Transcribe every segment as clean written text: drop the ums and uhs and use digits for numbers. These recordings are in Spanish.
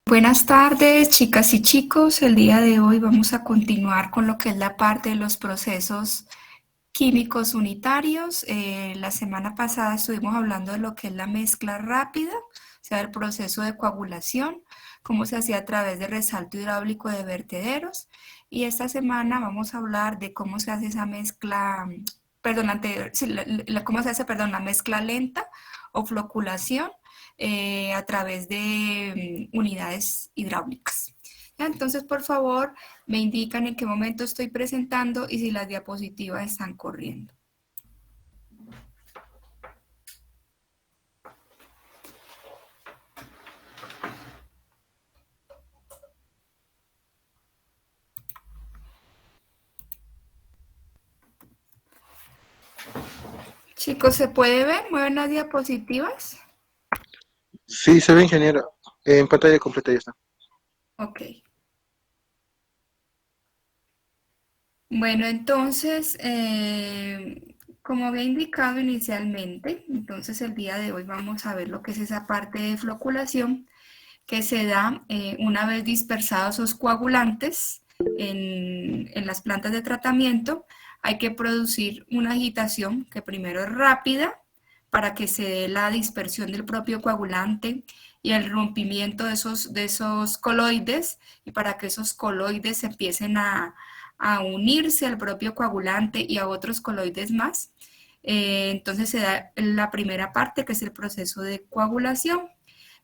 Buenas tardes, chicas y chicos. El día de hoy vamos a continuar con lo que es la parte de los procesos químicos unitarios. La semana pasada estuvimos hablando de lo que es la mezcla rápida, o sea, el proceso de coagulación, cómo se hacía a través de resalto hidráulico de vertederos. Y esta semana vamos a hablar de cómo se hace esa mezcla, perdón, sí, cómo se hace, perdón, la mezcla lenta o floculación a través de unidades hidráulicas. ¿Ya? Entonces, por favor, me indican en qué momento estoy presentando y si las diapositivas están corriendo. Chicos, ¿se puede ver? ¿Mueven las diapositivas? Sí, se ve, ingeniero. En pantalla completa ya está. Ok. Bueno, entonces, como había indicado inicialmente, entonces el día de hoy vamos a ver lo que es esa parte de floculación que se da una vez dispersados esos coagulantes en las plantas de tratamiento. Hay que producir una agitación que primero es rápida para que se dé la dispersión del propio coagulante y el rompimiento de esos coloides y para que esos coloides empiecen a unirse al propio coagulante y a otros coloides más. Entonces se da la primera parte que es el proceso de coagulación.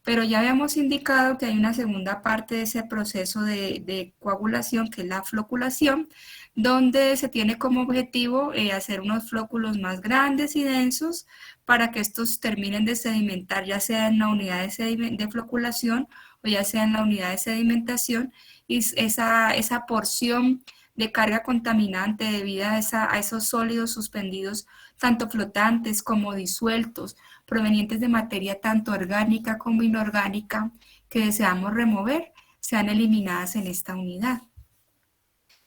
Pero ya habíamos indicado que hay una segunda parte de ese proceso de coagulación, que es la floculación, donde se tiene como objetivo hacer unos flóculos más grandes y densos para que estos terminen de sedimentar, ya sea en la unidad de floculación o ya sea en la unidad de sedimentación, y esa porción de carga contaminante debida a esos sólidos suspendidos, tanto flotantes como disueltos, provenientes de materia tanto orgánica como inorgánica que deseamos remover, sean eliminadas en esta unidad.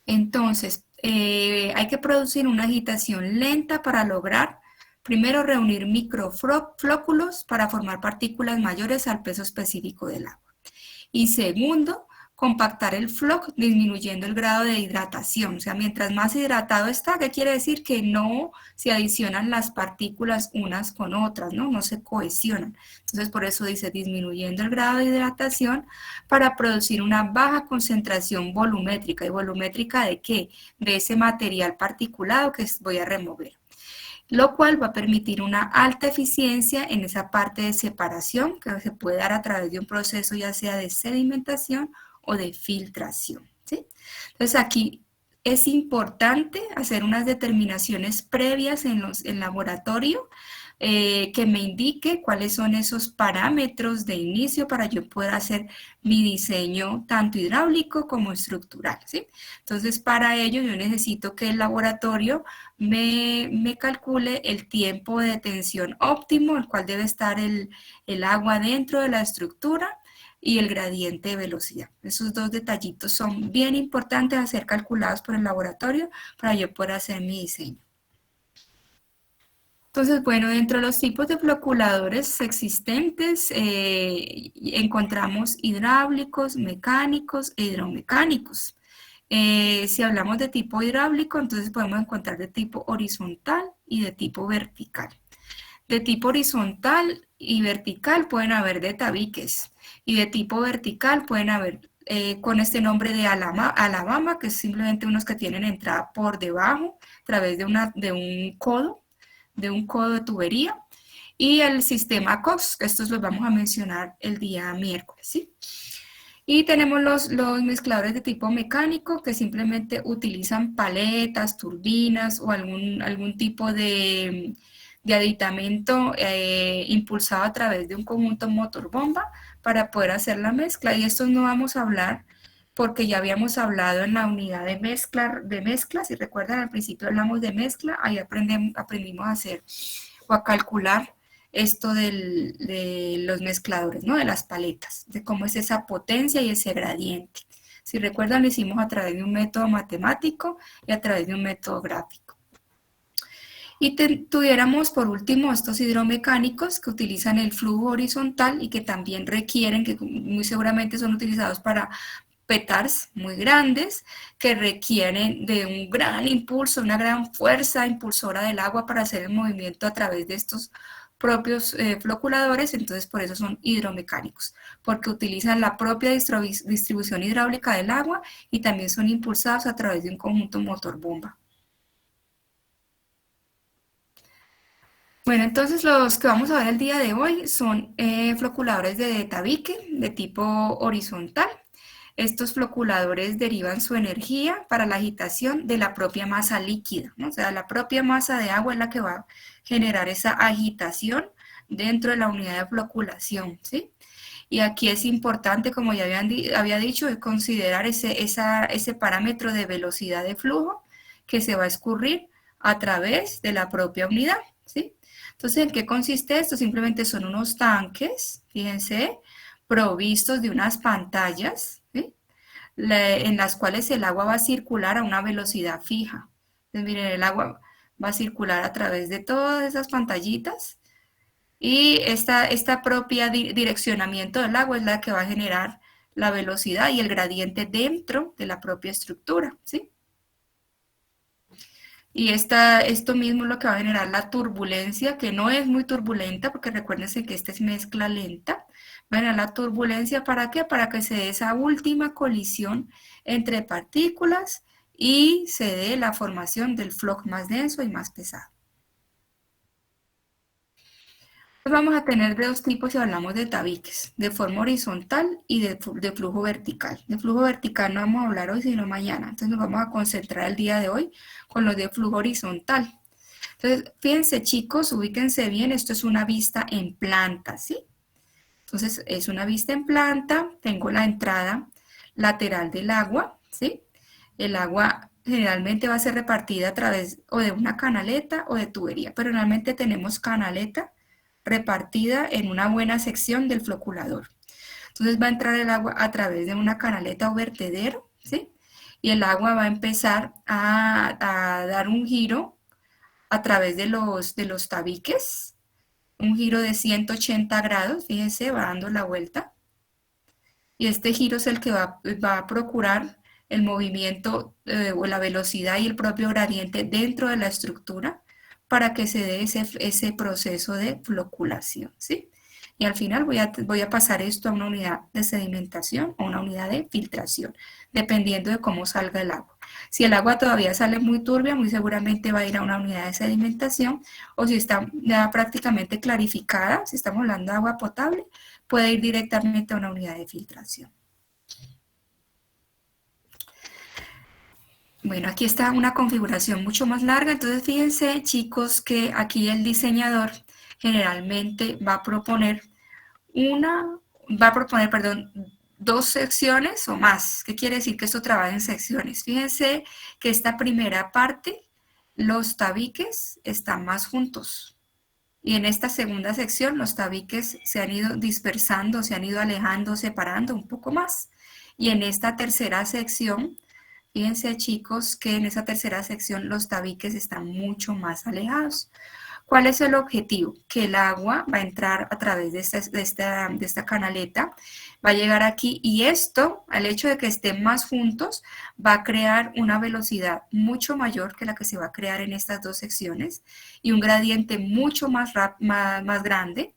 Entonces, hay que producir una agitación lenta para lograr, primero, reunir microflóculos para formar partículas mayores al peso específico del agua. Y segundo, compactar el floc disminuyendo el grado de hidratación. O sea, mientras más hidratado está, ¿qué quiere decir? Que no se adicionan las partículas unas con otras, ¿no? No se cohesionan. Entonces, por eso dice disminuyendo el grado de hidratación para producir una baja concentración volumétrica. ¿Y volumétrica de qué? De ese material particulado que voy a remover, lo cual va a permitir una alta eficiencia en esa parte de separación que se puede dar a través de un proceso ya sea de sedimentación o de filtración, ¿sí? Entonces aquí es importante hacer unas determinaciones previas en el laboratorio que me indique cuáles son esos parámetros de inicio para yo poder hacer mi diseño tanto hidráulico como estructural, ¿sí? Entonces, para ello yo necesito que el laboratorio me calcule el tiempo de detención óptimo, el cual debe estar el agua dentro de la estructura y el gradiente de velocidad. Esos dos detallitos son bien importantes a ser calculados por el laboratorio para yo poder hacer mi diseño. Entonces, bueno, dentro de los tipos de floculadores existentes encontramos hidráulicos, mecánicos e hidromecánicos. Si hablamos de tipo hidráulico, entonces podemos encontrar de tipo horizontal y de tipo vertical. De tipo horizontal y vertical pueden haber de tabiques y de tipo vertical pueden haber con este nombre de Alabama, que es simplemente unos que tienen entrada por debajo a través de un codo de tubería, y el sistema COX, que estos los vamos a mencionar el día miércoles, ¿sí? Y tenemos los mezcladores de tipo mecánico que simplemente utilizan paletas, turbinas o algún tipo de aditamento impulsado a través de un conjunto motor-bomba para poder hacer la mezcla. Y estos no vamos a hablar porque ya habíamos hablado en la unidad de mezcla. Si recuerdan, al principio hablamos de mezcla, ahí aprendimos a hacer o a calcular esto de los mezcladores, ¿no? De las paletas, de cómo es esa potencia y ese gradiente. Si recuerdan, lo hicimos a través de un método matemático y a través de un método gráfico. Y tuviéramos por último estos hidromecánicos que utilizan el flujo horizontal y que también requieren, que muy seguramente son utilizados para petars muy grandes que requieren de un gran impulso, una gran fuerza impulsora del agua para hacer el movimiento a través de estos propios floculadores, entonces por eso son hidromecánicos, porque utilizan la propia distribución hidráulica del agua y también son impulsados a través de un conjunto motor-bomba. Bueno, entonces los que vamos a ver el día de hoy son floculadores de tabique de tipo horizontal. Estos floculadores derivan su energía para la agitación de la propia masa líquida, ¿no? O sea, la propia masa de agua es la que va a generar esa agitación dentro de la unidad de floculación, ¿sí? Y aquí es importante, como ya había dicho, considerar ese parámetro de velocidad de flujo que se va a escurrir a través de la propia unidad, ¿sí? Entonces, ¿en qué consiste esto? Simplemente son unos tanques, fíjense, provistos de unas pantallas, ¿sí? En las cuales el agua va a circular a una velocidad fija. Entonces, miren, el agua va a circular a través de todas esas pantallitas y esta propia direccionamiento del agua es la que va a generar la velocidad y el gradiente dentro de la propia estructura, ¿sí? Y esto mismo es lo que va a generar la turbulencia, que no es muy turbulenta, porque recuérdense que esta es mezcla lenta. Va a generar la turbulencia, ¿para qué? Para que se dé esa última colisión entre partículas y se dé la formación del flux más denso y más pesado. Vamos a tener de dos tipos si hablamos de tabiques, de forma horizontal y de flujo vertical. De flujo vertical no vamos a hablar hoy, sino mañana. Entonces nos vamos a concentrar el día de hoy con los de flujo horizontal. Entonces, fíjense chicos, ubíquense bien, esto es una vista en planta, ¿sí? Entonces, es una vista en planta, tengo la entrada lateral del agua, ¿sí? El agua generalmente va a ser repartida a través o de una canaleta o de tubería, pero normalmente tenemos canaleta repartida en una buena sección del floculador. Entonces va a entrar el agua a través de una canaleta o vertedero, ¿sí? Y el agua va a empezar a dar un giro a través de los tabiques, un giro de 180 grados, fíjense, va dando la vuelta. Y este giro es el que va a procurar el movimiento o la velocidad y el propio gradiente dentro de la estructura para que se dé ese proceso de floculación, ¿sí? Y al final voy a pasar esto a una unidad de sedimentación o una unidad de filtración, dependiendo de cómo salga el agua. Si el agua todavía sale muy turbia, muy seguramente va a ir a una unidad de sedimentación, o si está ya prácticamente clarificada, si estamos hablando de agua potable, puede ir directamente a una unidad de filtración. Bueno, aquí está una configuración mucho más larga, entonces fíjense chicos que aquí el diseñador generalmente va a proponer perdón, dos secciones o más. ¿Qué quiere decir que esto trabaja en secciones? Fíjense que esta primera parte, los tabiques están más juntos. Y en esta segunda sección los tabiques se han ido dispersando, se han ido alejando, separando un poco más. Y en esta tercera sección, fíjense chicos que en esa tercera sección los tabiques están mucho más alejados. ¿Cuál es el objetivo? Que el agua va a entrar a través de esta canaleta, va a llegar aquí y esto, al hecho de que estén más juntos, va a crear una velocidad mucho mayor que la que se va a crear en estas dos secciones y un gradiente mucho más grande.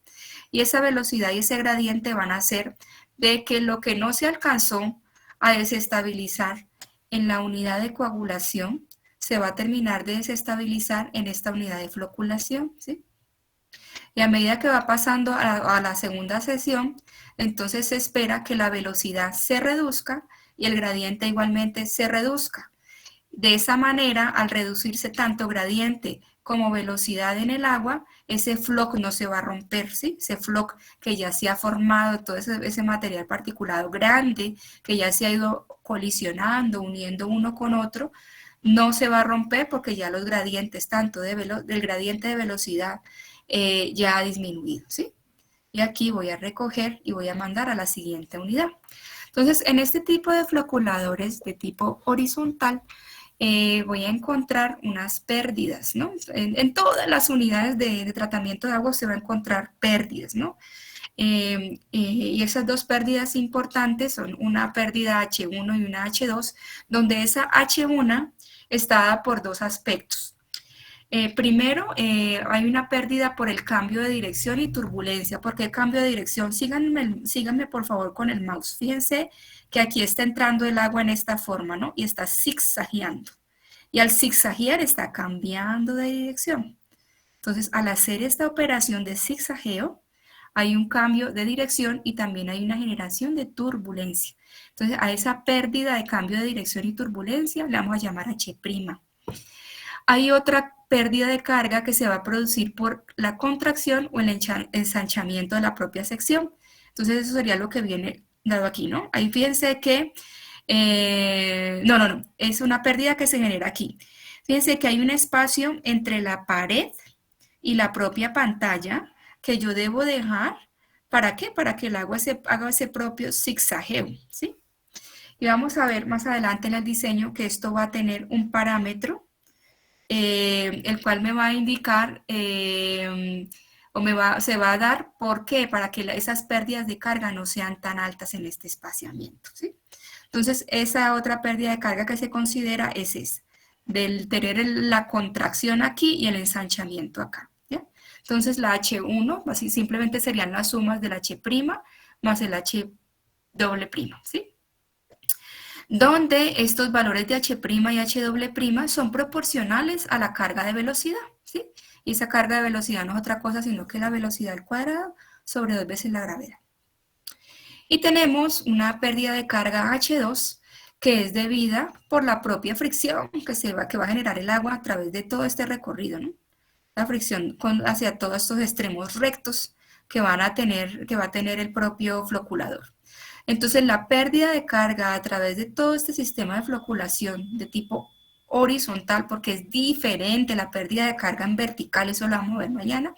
Y esa velocidad y ese gradiente van a hacer de que lo que no se alcanzó a desestabilizar en la unidad de coagulación se va a terminar de desestabilizar en esta unidad de floculación, ¿sí? Y a medida que va pasando a la segunda sesión, entonces se espera que la velocidad se reduzca y el gradiente igualmente se reduzca. De esa manera, al reducirse tanto gradiente como velocidad en el agua, ese floc no se va a romper, ¿sí? Ese floc que ya se ha formado, todo ese material particulado grande que ya se ha ido colisionando, uniendo uno con otro, no se va a romper porque ya los gradientes, tanto del gradiente de velocidad, ya ha disminuido, ¿sí? Y aquí voy a recoger y voy a mandar a la siguiente unidad. Entonces, en este tipo de floculadores de tipo horizontal, voy a encontrar unas pérdidas, ¿no? En todas las unidades de tratamiento de agua se va a encontrar pérdidas, ¿no? Y esas dos pérdidas importantes son una pérdida H1 y una H2, donde esa H1 está dada por dos aspectos. Primero, hay una pérdida por el cambio de dirección y turbulencia. ¿Por qué cambio de dirección? Síganme por favor con el mouse. Fíjense que aquí está entrando el agua en esta forma, ¿no? Y está zigzagueando. Y al zigzaguear está cambiando de dirección. Entonces, al hacer esta operación de zigzagueo, hay un cambio de dirección y también hay una generación de turbulencia. Entonces, a esa pérdida de cambio de dirección y turbulencia le vamos a llamar H'. Hay otra pérdida de carga que se va a producir por la contracción o el ensanchamiento de la propia sección. Entonces, eso sería lo que viene dado aquí, ¿no? Ahí fíjense que, no, es una pérdida que se genera aquí. Fíjense que hay un espacio entre la pared y la propia pantalla que yo debo dejar, ¿para qué? Para que el agua haga ese propio zigzagueo, ¿sí? Y vamos a ver más adelante en el diseño que esto va a tener un parámetro, el cual me va a indicar, se va a dar, ¿por qué? Para que esas pérdidas de carga no sean tan altas en este espaciamiento, ¿sí? Entonces, esa otra pérdida de carga que se considera es esa, del tener la contracción aquí y el ensanchamiento acá. Entonces la H1, así simplemente serían las sumas del H' más el H doble prima, ¿sí? Donde estos valores de H' y H doble prima son proporcionales a la carga de velocidad, ¿sí? Y esa carga de velocidad no es otra cosa sino que la velocidad al cuadrado sobre 2 veces la gravedad. Y tenemos una pérdida de carga H2 que es debida por la propia fricción que va a generar el agua a través de todo este recorrido, ¿no? La fricción hacia todos estos extremos rectos que va a tener el propio floculador. Entonces, la pérdida de carga a través de todo este sistema de floculación de tipo horizontal, porque es diferente la pérdida de carga en vertical, eso lo vamos a ver mañana,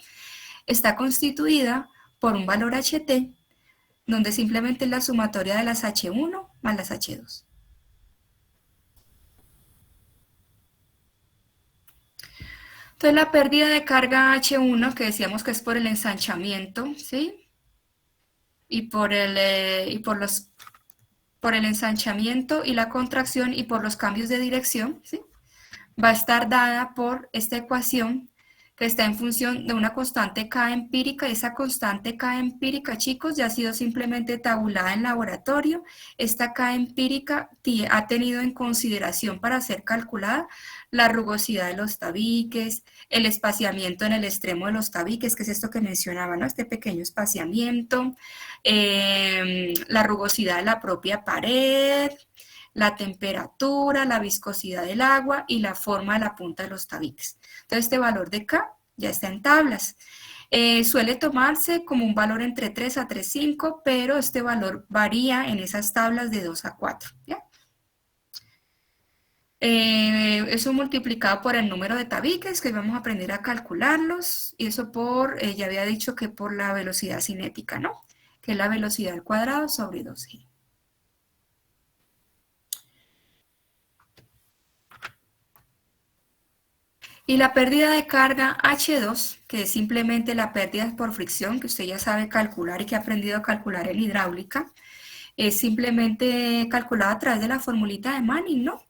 está constituida por un valor HT, donde simplemente es la sumatoria de las H1 más las H2. Entonces la pérdida de carga H1, que decíamos que es por el ensanchamiento, ¿sí? Y por el ensanchamiento y la contracción y por los cambios de dirección, ¿sí? Va a estar dada por esta ecuación que está en función de una constante K empírica, y esa constante K empírica, chicos, ya ha sido simplemente tabulada en laboratorio. Esta K empírica ha tenido en consideración para ser calculada la rugosidad de los tabiques, el espaciamiento en el extremo de los tabiques, que es esto que mencionaba, ¿no? Este pequeño espaciamiento, la rugosidad de la propia pared, la temperatura, la viscosidad del agua y la forma de la punta de los tabiques. Entonces, este valor de K ya está en tablas. Suele tomarse como un valor entre 3 a 3,5, pero este valor varía en esas tablas de 2 a 4. ¿Ya? Eso multiplicado por el número de tabiques, que vamos a aprender a calcularlos, y eso ya había dicho que por la velocidad cinética, ¿no? Que es la velocidad al cuadrado sobre 2G. Y la pérdida de carga H2, que es simplemente la pérdida por fricción, que usted ya sabe calcular y que ha aprendido a calcular en hidráulica, es simplemente calculada a través de la formulita de Manning, ¿no?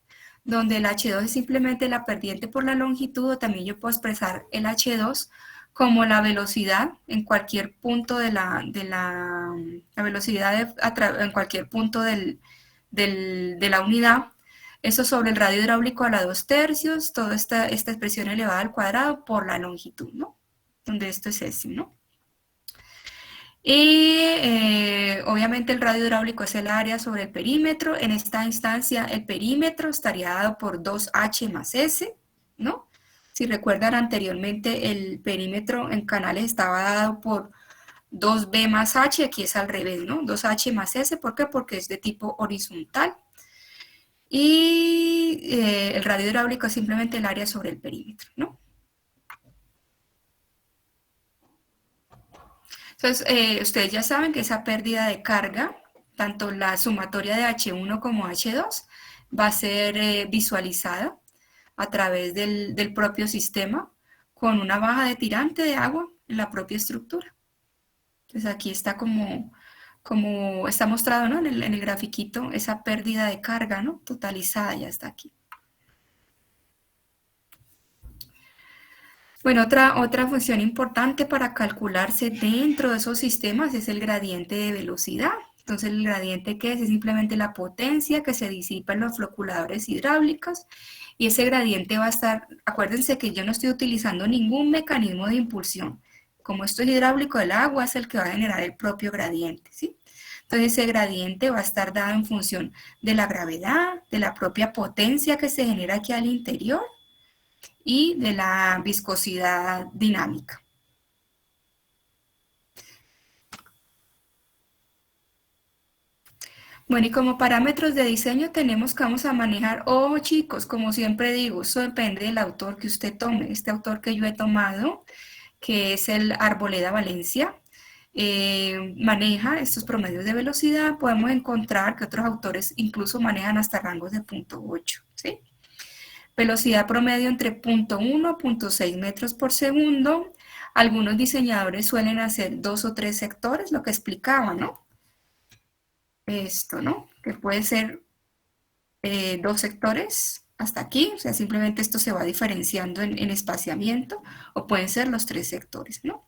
Donde el H2 es simplemente la perdiente por la longitud, o también yo puedo expresar el H2 como la velocidad en cualquier punto de la velocidad en cualquier punto de la unidad. Eso sobre el radio hidráulico a la 2/3, toda esta expresión elevada al cuadrado por la longitud, ¿no? Donde esto es S, ¿no? Y obviamente el radio hidráulico es el área sobre el perímetro. En esta instancia el perímetro estaría dado por 2H más S, ¿no? Si recuerdan anteriormente el perímetro en canales estaba dado por 2B más H, aquí es al revés, ¿no? 2H más S, ¿por qué? Porque es de tipo horizontal. Y el radio hidráulico es simplemente el área sobre el perímetro, ¿no? Entonces, ustedes ya saben que esa pérdida de carga, tanto la sumatoria de H1 como H2, va a ser visualizada a través del propio sistema con una baja de tirante de agua en la propia estructura. Entonces aquí está como está mostrado, ¿no? En el grafiquito, esa pérdida de carga, ¿no? Totalizada ya está aquí. Bueno, otra función importante para calcularse dentro de esos sistemas es el gradiente de velocidad. Entonces, ¿el gradiente qué es? Es simplemente la potencia que se disipa en los floculadores hidráulicos y ese gradiente va a estar, acuérdense que yo no estoy utilizando ningún mecanismo de impulsión. Como esto es hidráulico, el agua es el que va a generar el propio gradiente, ¿sí? Entonces, ese gradiente va a estar dado en función de la gravedad, de la propia potencia que se genera aquí al interior y de la viscosidad dinámica. Bueno, y como parámetros de diseño tenemos que vamos a manejar, chicos, como siempre digo, eso depende del autor que usted tome. Este autor que yo he tomado, que es el Arboleda Valencia, maneja estos promedios de velocidad. Podemos encontrar que otros autores incluso manejan hasta rangos de 0.8, ¿sí? Velocidad promedio entre 0.1 y 0.6 metros por segundo. Algunos diseñadores suelen hacer 2 o 3 sectores, lo que explicaba, ¿no? Esto, ¿no? Que puede ser 2 sectores hasta aquí, o sea, simplemente esto se va diferenciando en espaciamiento, o pueden ser los 3 sectores, ¿no?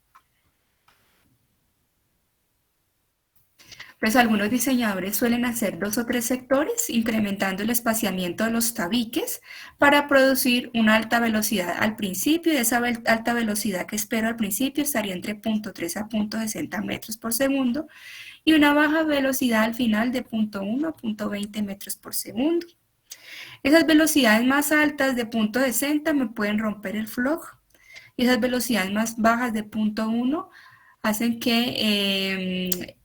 Pues algunos diseñadores suelen hacer 2 o 3 sectores, incrementando el espaciamiento de los tabiques para producir una alta velocidad al principio, y esa alta velocidad que espero al principio estaría entre 0.3 a 0.60 metros por segundo, y una baja velocidad al final de 0.1 a 0.20 metros por segundo. Esas velocidades más altas de 0.60 me pueden romper el flujo, y esas velocidades más bajas de 0.1 hacen que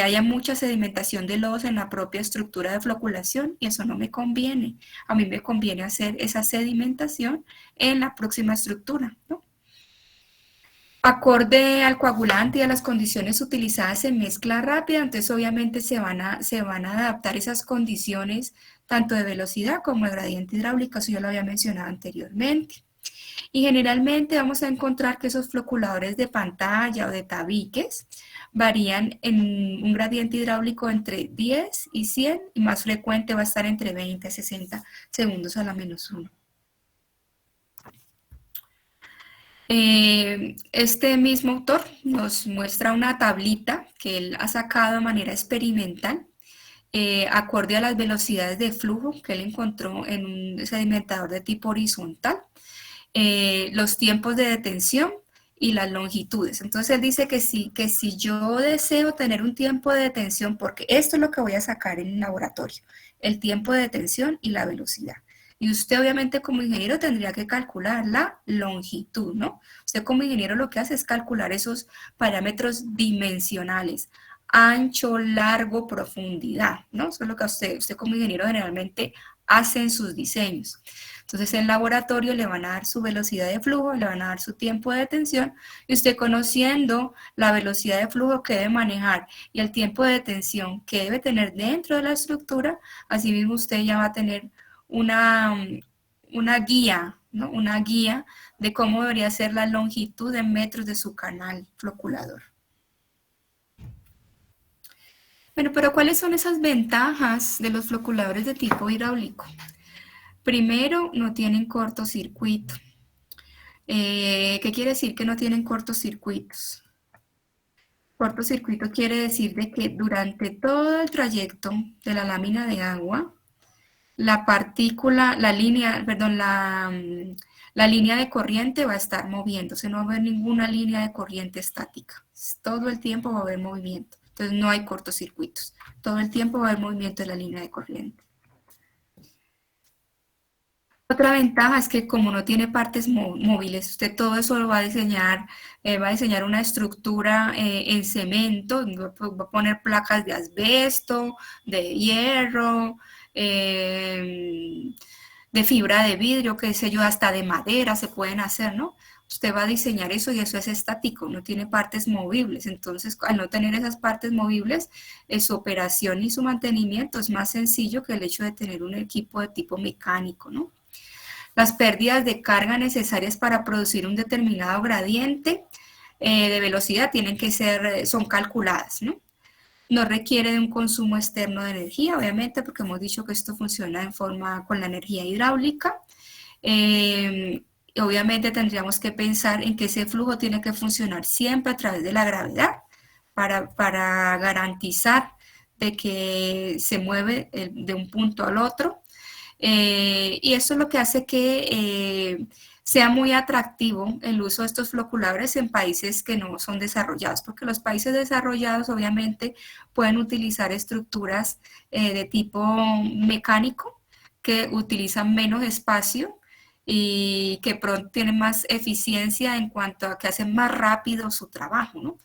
haya mucha sedimentación de lodos en la propia estructura de floculación, y eso no me conviene. A mí me conviene hacer esa sedimentación en la próxima estructura, ¿no? Acorde al coagulante y a las condiciones utilizadas en mezcla rápida, entonces obviamente se van a adaptar esas condiciones tanto de velocidad como de gradiente hidráulico, eso yo lo había mencionado anteriormente. Y generalmente vamos a encontrar que esos floculadores de pantalla o de tabiques varían en un gradiente hidráulico entre 10 y 100, y más frecuente va a estar entre 20 a 60 segundos a la -1. Este mismo autor nos muestra una tablita que él ha sacado de manera experimental, acorde a las velocidades de flujo que él encontró en un sedimentador de tipo horizontal, los tiempos de detención y las longitudes. Entonces él dice que si yo deseo tener un tiempo de detención, porque esto es lo que voy a sacar en el laboratorio, el tiempo de detención y la velocidad. Y usted obviamente como ingeniero tendría que calcular la longitud, ¿no? Usted como ingeniero lo que hace es calcular esos parámetros dimensionales: ancho, largo, profundidad, ¿no? Eso es lo que usted como ingeniero generalmente hace en sus diseños. Entonces en laboratorio le van a dar su velocidad de flujo, le van a dar su tiempo de detención, y usted, conociendo la velocidad de flujo que debe manejar y el tiempo de detención que debe tener dentro de la estructura, asimismo usted ya va a tener una guía, ¿no? Una guía de cómo debería ser la longitud en metros de su canal floculador. Bueno, pero ¿cuáles son esas ventajas de los floculadores de tipo hidráulico? Primero, no tienen cortocircuito. ¿Qué quiere decir que no tienen cortocircuitos? Cortocircuito quiere decir de que durante todo el trayecto de la lámina de agua, la partícula, la línea, perdón, la línea de corriente va a estar moviéndose, no va a haber ninguna línea de corriente estática. Todo el tiempo va a haber movimiento. Entonces no hay cortocircuitos. Todo el tiempo va a haber movimiento de la línea de corriente. Otra ventaja es que como no tiene partes móviles, usted todo eso lo va a diseñar una estructura en cemento, va a poner placas de asbesto, de hierro, de fibra de vidrio, qué sé yo, hasta de madera se pueden hacer, ¿no? Usted va a diseñar eso y eso es estático, no tiene partes movibles. Entonces, al no tener esas partes movibles, su operación y su mantenimiento es más sencillo que el hecho de tener un equipo de tipo mecánico, ¿no? Las pérdidas de carga necesarias para producir un determinado gradiente de velocidad son calculadas, ¿no? No requiere de un consumo externo de energía, obviamente, porque hemos dicho que esto funciona con la energía hidráulica. Obviamente tendríamos que pensar en que ese flujo tiene que funcionar siempre a través de la gravedad para garantizar de que se mueve de un punto al otro. Y eso es lo que hace que sea muy atractivo el uso de estos floculadores en países que no son desarrollados, porque los países desarrollados obviamente pueden utilizar estructuras de tipo mecánico que utilizan menos espacio y que pronto tienen más eficiencia en cuanto a que hacen más rápido su trabajo, ¿no?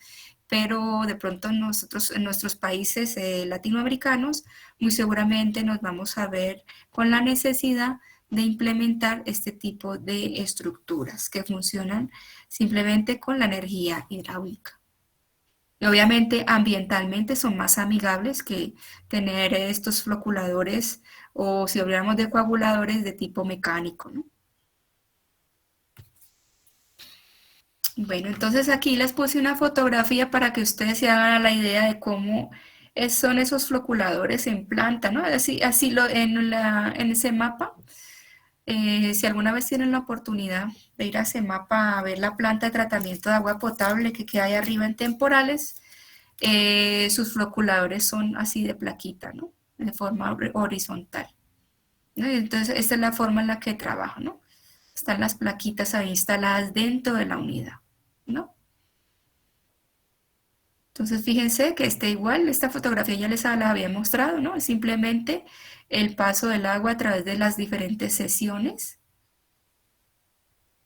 Pero de pronto nosotros, en nuestros países latinoamericanos, muy seguramente nos vamos a ver con la necesidad de implementar este tipo de estructuras que funcionan simplemente con la energía hidráulica. Y obviamente ambientalmente son más amigables que tener estos floculadores o si hablamos de coaguladores de tipo mecánico, ¿no? Bueno, entonces aquí les puse una fotografía para que ustedes se hagan la idea de cómo son esos floculadores en planta, ¿no? Así en ese mapa, si alguna vez tienen la oportunidad de ir a ese mapa a ver la planta de tratamiento de agua potable que queda ahí arriba en Temporales, sus floculadores son así de plaquita, ¿no? De forma horizontal, ¿no? Entonces, esta es la forma en la que trabajo, ¿no? Están las plaquitas ahí instaladas dentro de la unidad, ¿no? Entonces, fíjense que igual, esta fotografía ya la había mostrado, ¿no? Es simplemente el paso del agua a través de las diferentes sesiones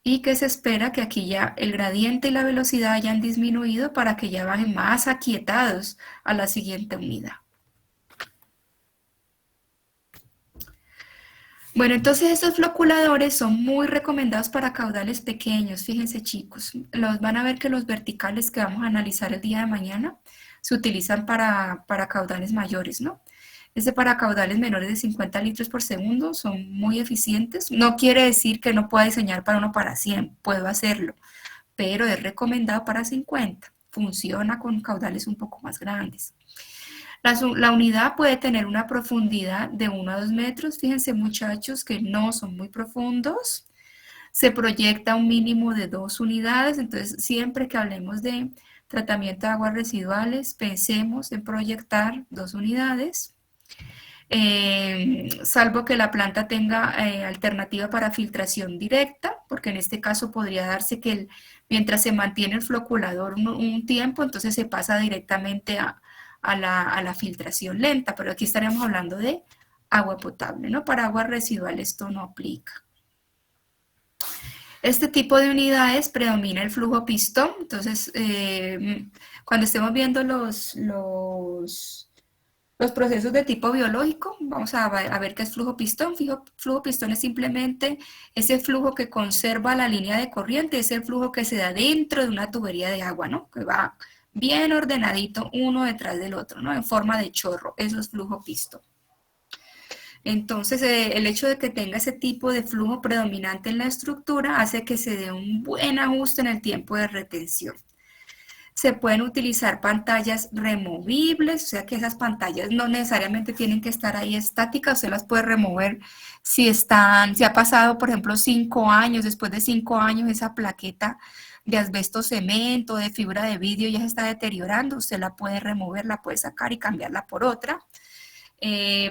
y que se espera que aquí ya el gradiente y la velocidad hayan disminuido para que ya bajen más aquietados a la siguiente unidad. Bueno, entonces estos floculadores son muy recomendados para caudales pequeños. Fíjense, chicos, van a ver que los verticales que vamos a analizar el día de mañana se utilizan para caudales mayores, ¿no? Para caudales menores de 50 litros por segundo son muy eficientes. No quiere decir que no pueda diseñar para uno para 100, puedo hacerlo, pero es recomendado para 50. Funciona con caudales un poco más grandes. La unidad puede tener una profundidad de 1 a 2 metros. Fíjense, muchachos, que no son muy profundos. Se proyecta un mínimo de 2 unidades. Entonces, siempre que hablemos de tratamiento de aguas residuales, pensemos en proyectar 2 unidades. Salvo que la planta tenga alternativa para filtración directa, porque en este caso podría darse que mientras se mantiene el floculador un tiempo, entonces se pasa directamente a la filtración lenta, pero aquí estaremos hablando de agua potable, ¿no? Para aguas residuales esto no aplica. Este tipo de unidades predomina el flujo pistón, entonces cuando estemos viendo los procesos de tipo biológico, vamos a ver qué es flujo pistón. Flujo pistón es simplemente ese flujo que conserva la línea de corriente, es el flujo que se da dentro de una tubería de agua, ¿no? Que va bien ordenadito uno detrás del otro, ¿no? En forma de chorro, eso es flujo pistón. Entonces, el hecho de que tenga ese tipo de flujo predominante en la estructura hace que se dé un buen ajuste en el tiempo de retención. Se pueden utilizar pantallas removibles, o sea que esas pantallas no necesariamente tienen que estar ahí estáticas, usted las puede remover si ha pasado, por ejemplo, 5 años, después de 5 años esa plaqueta de asbesto cemento, de fibra de vidrio ya se está deteriorando, usted la puede remover, la puede sacar y cambiarla por otra.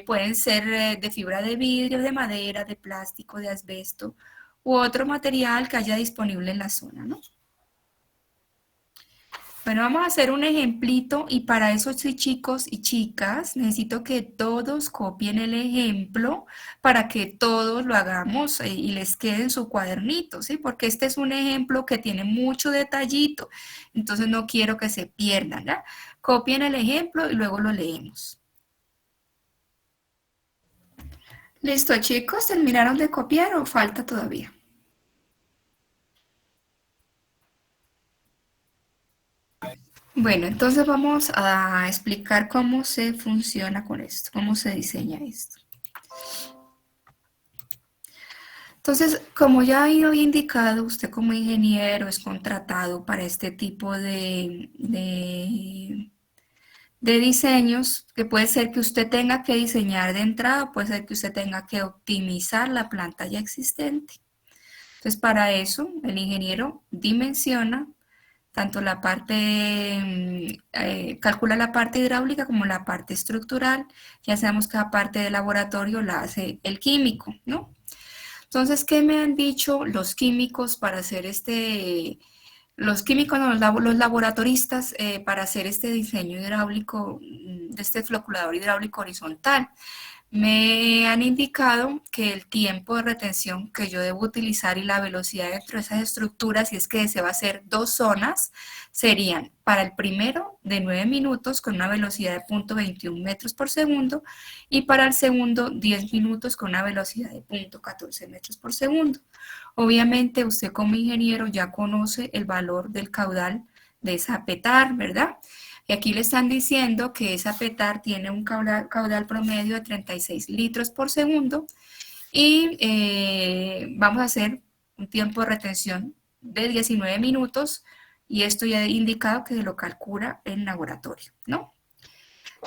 Pueden ser de fibra de vidrio, de madera, de plástico, de asbesto u otro material que haya disponible en la zona, ¿no? Bueno, vamos a hacer un ejemplito y para eso, sí, chicos y chicas, necesito que todos copien el ejemplo para que todos lo hagamos y les quede en su cuadernito, ¿sí? Porque este es un ejemplo que tiene mucho detallito, entonces no quiero que se pierdan, ¿ya? Copien el ejemplo y luego lo leemos. ¿Listo, chicos? ¿Terminaron de copiar o falta todavía? Bueno, entonces vamos a explicar cómo se funciona con esto, cómo se diseña esto. Entonces, como ya había indicado, usted como ingeniero es contratado para este tipo de diseños, que puede ser que usted tenga que diseñar de entrada, puede ser que usted tenga que optimizar la planta ya existente. Entonces, para eso, el ingeniero dimensiona tanto la parte, calcula la parte hidráulica como la parte estructural. Ya sabemos que la parte de laboratorio la hace el químico, ¿no? Entonces, ¿qué me han dicho los químicos para hacer los químicos, no, los laboratoristas para hacer este diseño hidráulico, de este floculador hidráulico horizontal? Me han indicado que el tiempo de retención que yo debo utilizar y la velocidad dentro de esas estructuras, si es que se va a hacer dos zonas, serían para el primero de 9 minutos con una velocidad de 0.21 metros por segundo y para el segundo 10 minutos con una velocidad de 0.14 metros por segundo. Obviamente usted como ingeniero ya conoce el valor del caudal de esa petar, ¿verdad? Y aquí le están diciendo que esa petar tiene un caudal promedio de 36 litros por segundo y vamos a hacer un tiempo de retención de 19 minutos y esto ya he indicado que se lo calcula en laboratorio, ¿no?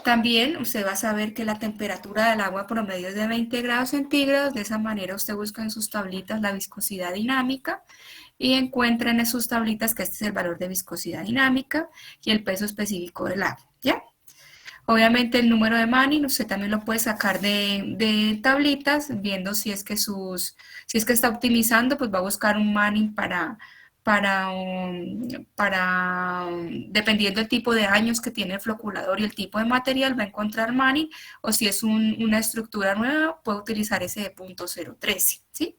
También usted va a saber que la temperatura del agua promedio es de 20 grados centígrados, de esa manera usted busca en sus tablitas la viscosidad dinámica y encuentra en sus tablitas que este es el valor de viscosidad dinámica y el peso específico del agua, ¿ya? Obviamente el número de Manning usted también lo puede sacar de tablitas, viendo si es que está optimizando, pues va a buscar un Manning dependiendo del tipo de años que tiene el floculador y el tipo de material, va a encontrar Manning, o si es una estructura nueva, puede utilizar ese de 0.013, ¿sí?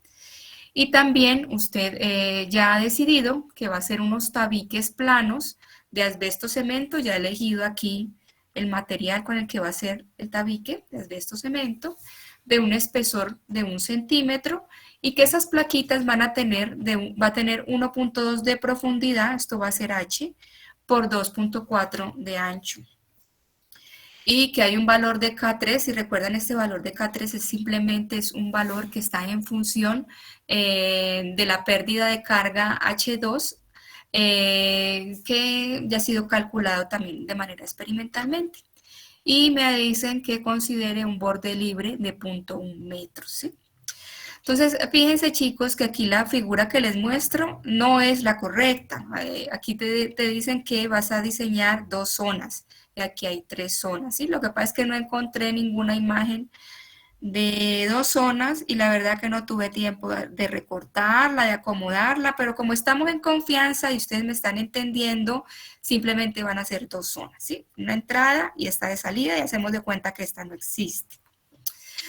Y también usted ya ha decidido que va a hacer unos tabiques planos de asbesto cemento, ya ha elegido aquí el material con el que va a hacer el tabique de asbesto cemento, de un espesor de 1 centímetro, y que esas plaquitas va a tener 1.2 de profundidad, esto va a ser H, por 2.4 de ancho. Y que hay un valor de K3, si recuerdan este valor de K3 simplemente es un valor que está en función de la pérdida de carga H2, que ya ha sido calculado también de manera experimentalmente. Y me dicen que considere un borde libre de 0.1 metros, ¿sí? Entonces, fíjense chicos que aquí la figura que les muestro no es la correcta. Aquí te dicen que vas a diseñar dos zonas y aquí hay tres zonas, ¿sí? Lo que pasa es que no encontré ninguna imagen de dos zonas y la verdad que no tuve tiempo de recortarla, de acomodarla, pero como estamos en confianza y ustedes me están entendiendo, simplemente van a ser dos zonas, ¿sí? Una entrada y esta de salida y hacemos de cuenta que esta no existe.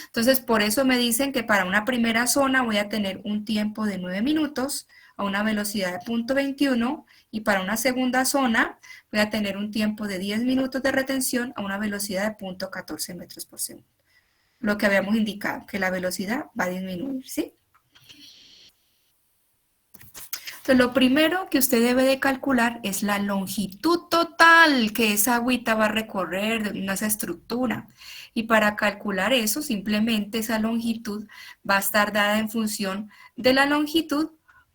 Entonces, por eso me dicen que para una primera zona voy a tener un tiempo de 9 minutos a una velocidad de 0.21 y para una segunda zona voy a tener un tiempo de 10 minutos de retención a una velocidad de 0.14 metros por segundo. Lo que habíamos indicado, que la velocidad va a disminuir, ¿sí? Entonces, lo primero que usted debe de calcular es la longitud total que esa agüita va a recorrer de esa estructura. Y para calcular eso, simplemente esa longitud va a estar dada en función de la longitud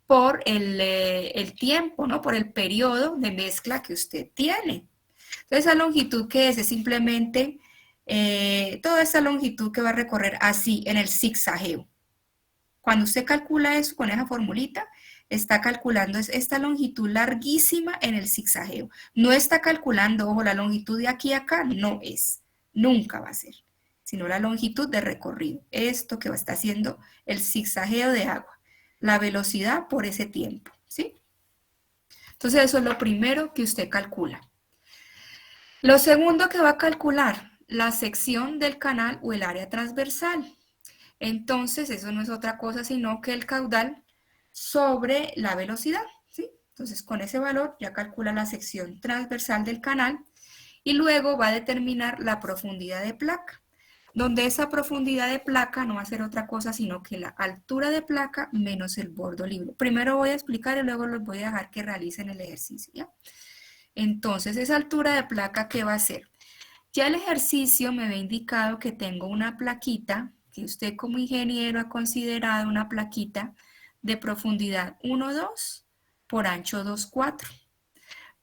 por el tiempo, ¿no? Por el periodo de mezcla que usted tiene. Entonces, esa longitud que es simplemente toda esa longitud que va a recorrer así en el zigzagueo. Cuando usted calcula eso con esa formulita, está calculando esta longitud larguísima en el zigzagueo. No está calculando, ojo, la longitud de aquí a acá, no es, nunca va a ser, sino la longitud de recorrido. Esto que está haciendo el zigzagueo de agua, la velocidad por ese tiempo, ¿sí? Entonces eso es lo primero que usted calcula. Lo segundo que va a calcular, la sección del canal o el área transversal. Entonces, eso no es otra cosa sino que el caudal sobre la velocidad, ¿sí? Entonces, con ese valor ya calcula la sección transversal del canal y luego va a determinar la profundidad de placa, donde esa profundidad de placa no va a ser otra cosa sino que la altura de placa menos el bordo libre. Primero voy a explicar y luego los voy a dejar que realicen el ejercicio, ¿ya? Entonces, esa altura de placa, ¿qué va a ser? Ya el ejercicio me había indicado que tengo una plaquita que usted como ingeniero ha considerado una plaquita de profundidad 1,2 por ancho 2,4.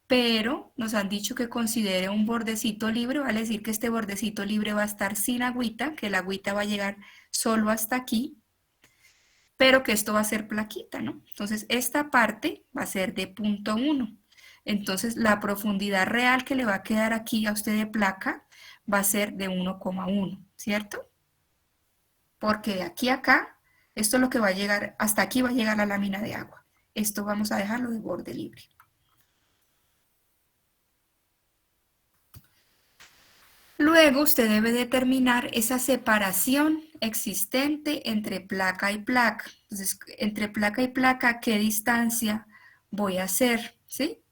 Pero nos han dicho que considere un bordecito libre, vale decir que este bordecito libre va a estar sin agüita, que la agüita va a llegar solo hasta aquí, pero que esto va a ser plaquita, ¿no? Entonces esta parte va a ser de 0,1. Entonces la profundidad real que le va a quedar aquí a usted de placa va a ser de 1,1, ¿cierto? Porque de aquí a acá, esto es lo que va a llegar, hasta aquí va a llegar la lámina de agua. Esto vamos a dejarlo de borde libre. Luego usted debe determinar esa separación existente entre placa y placa. Entonces, entre placa y placa, ¿qué distancia voy a hacer? ¿Sí?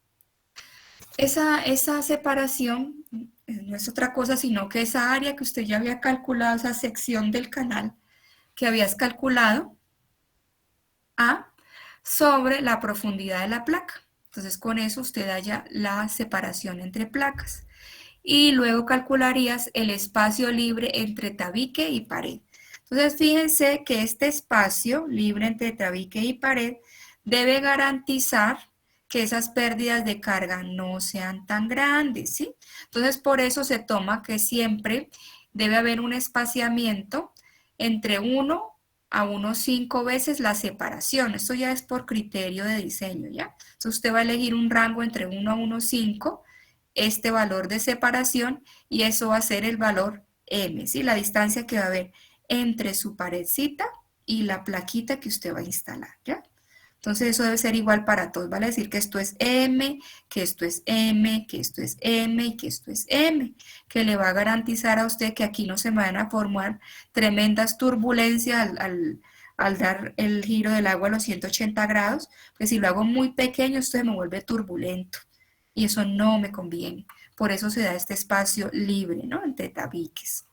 Esa separación no es otra cosa sino que esa área que usted ya había calculado, esa sección del canal que habías calculado, A, sobre la profundidad de la placa. Entonces, con eso usted halla la separación entre placas. Y luego calcularías el espacio libre entre tabique y pared. Entonces, fíjense que este espacio libre entre tabique y pared debe garantizar que esas pérdidas de carga no sean tan grandes, ¿sí? Entonces, por eso se toma que siempre debe haber un espaciamiento entre 1 a 1,5 veces la separación. Esto ya es por criterio de diseño, ¿ya? Entonces, usted va a elegir un rango entre 1 a 1,5, este valor de separación, y eso va a ser el valor M, ¿sí? La distancia que va a haber entre su paredcita y la plaquita que usted va a instalar, ¿ya? Entonces eso debe ser igual para todos, vale decir que esto es M, que esto es M, que esto es M y que esto es M, que le va a garantizar a usted que aquí no se van a formar tremendas turbulencias al dar el giro del agua a los 180 grados, porque si lo hago muy pequeño esto se me vuelve turbulento y eso no me conviene. Por eso se da este espacio libre, ¿no? Entre tabiques.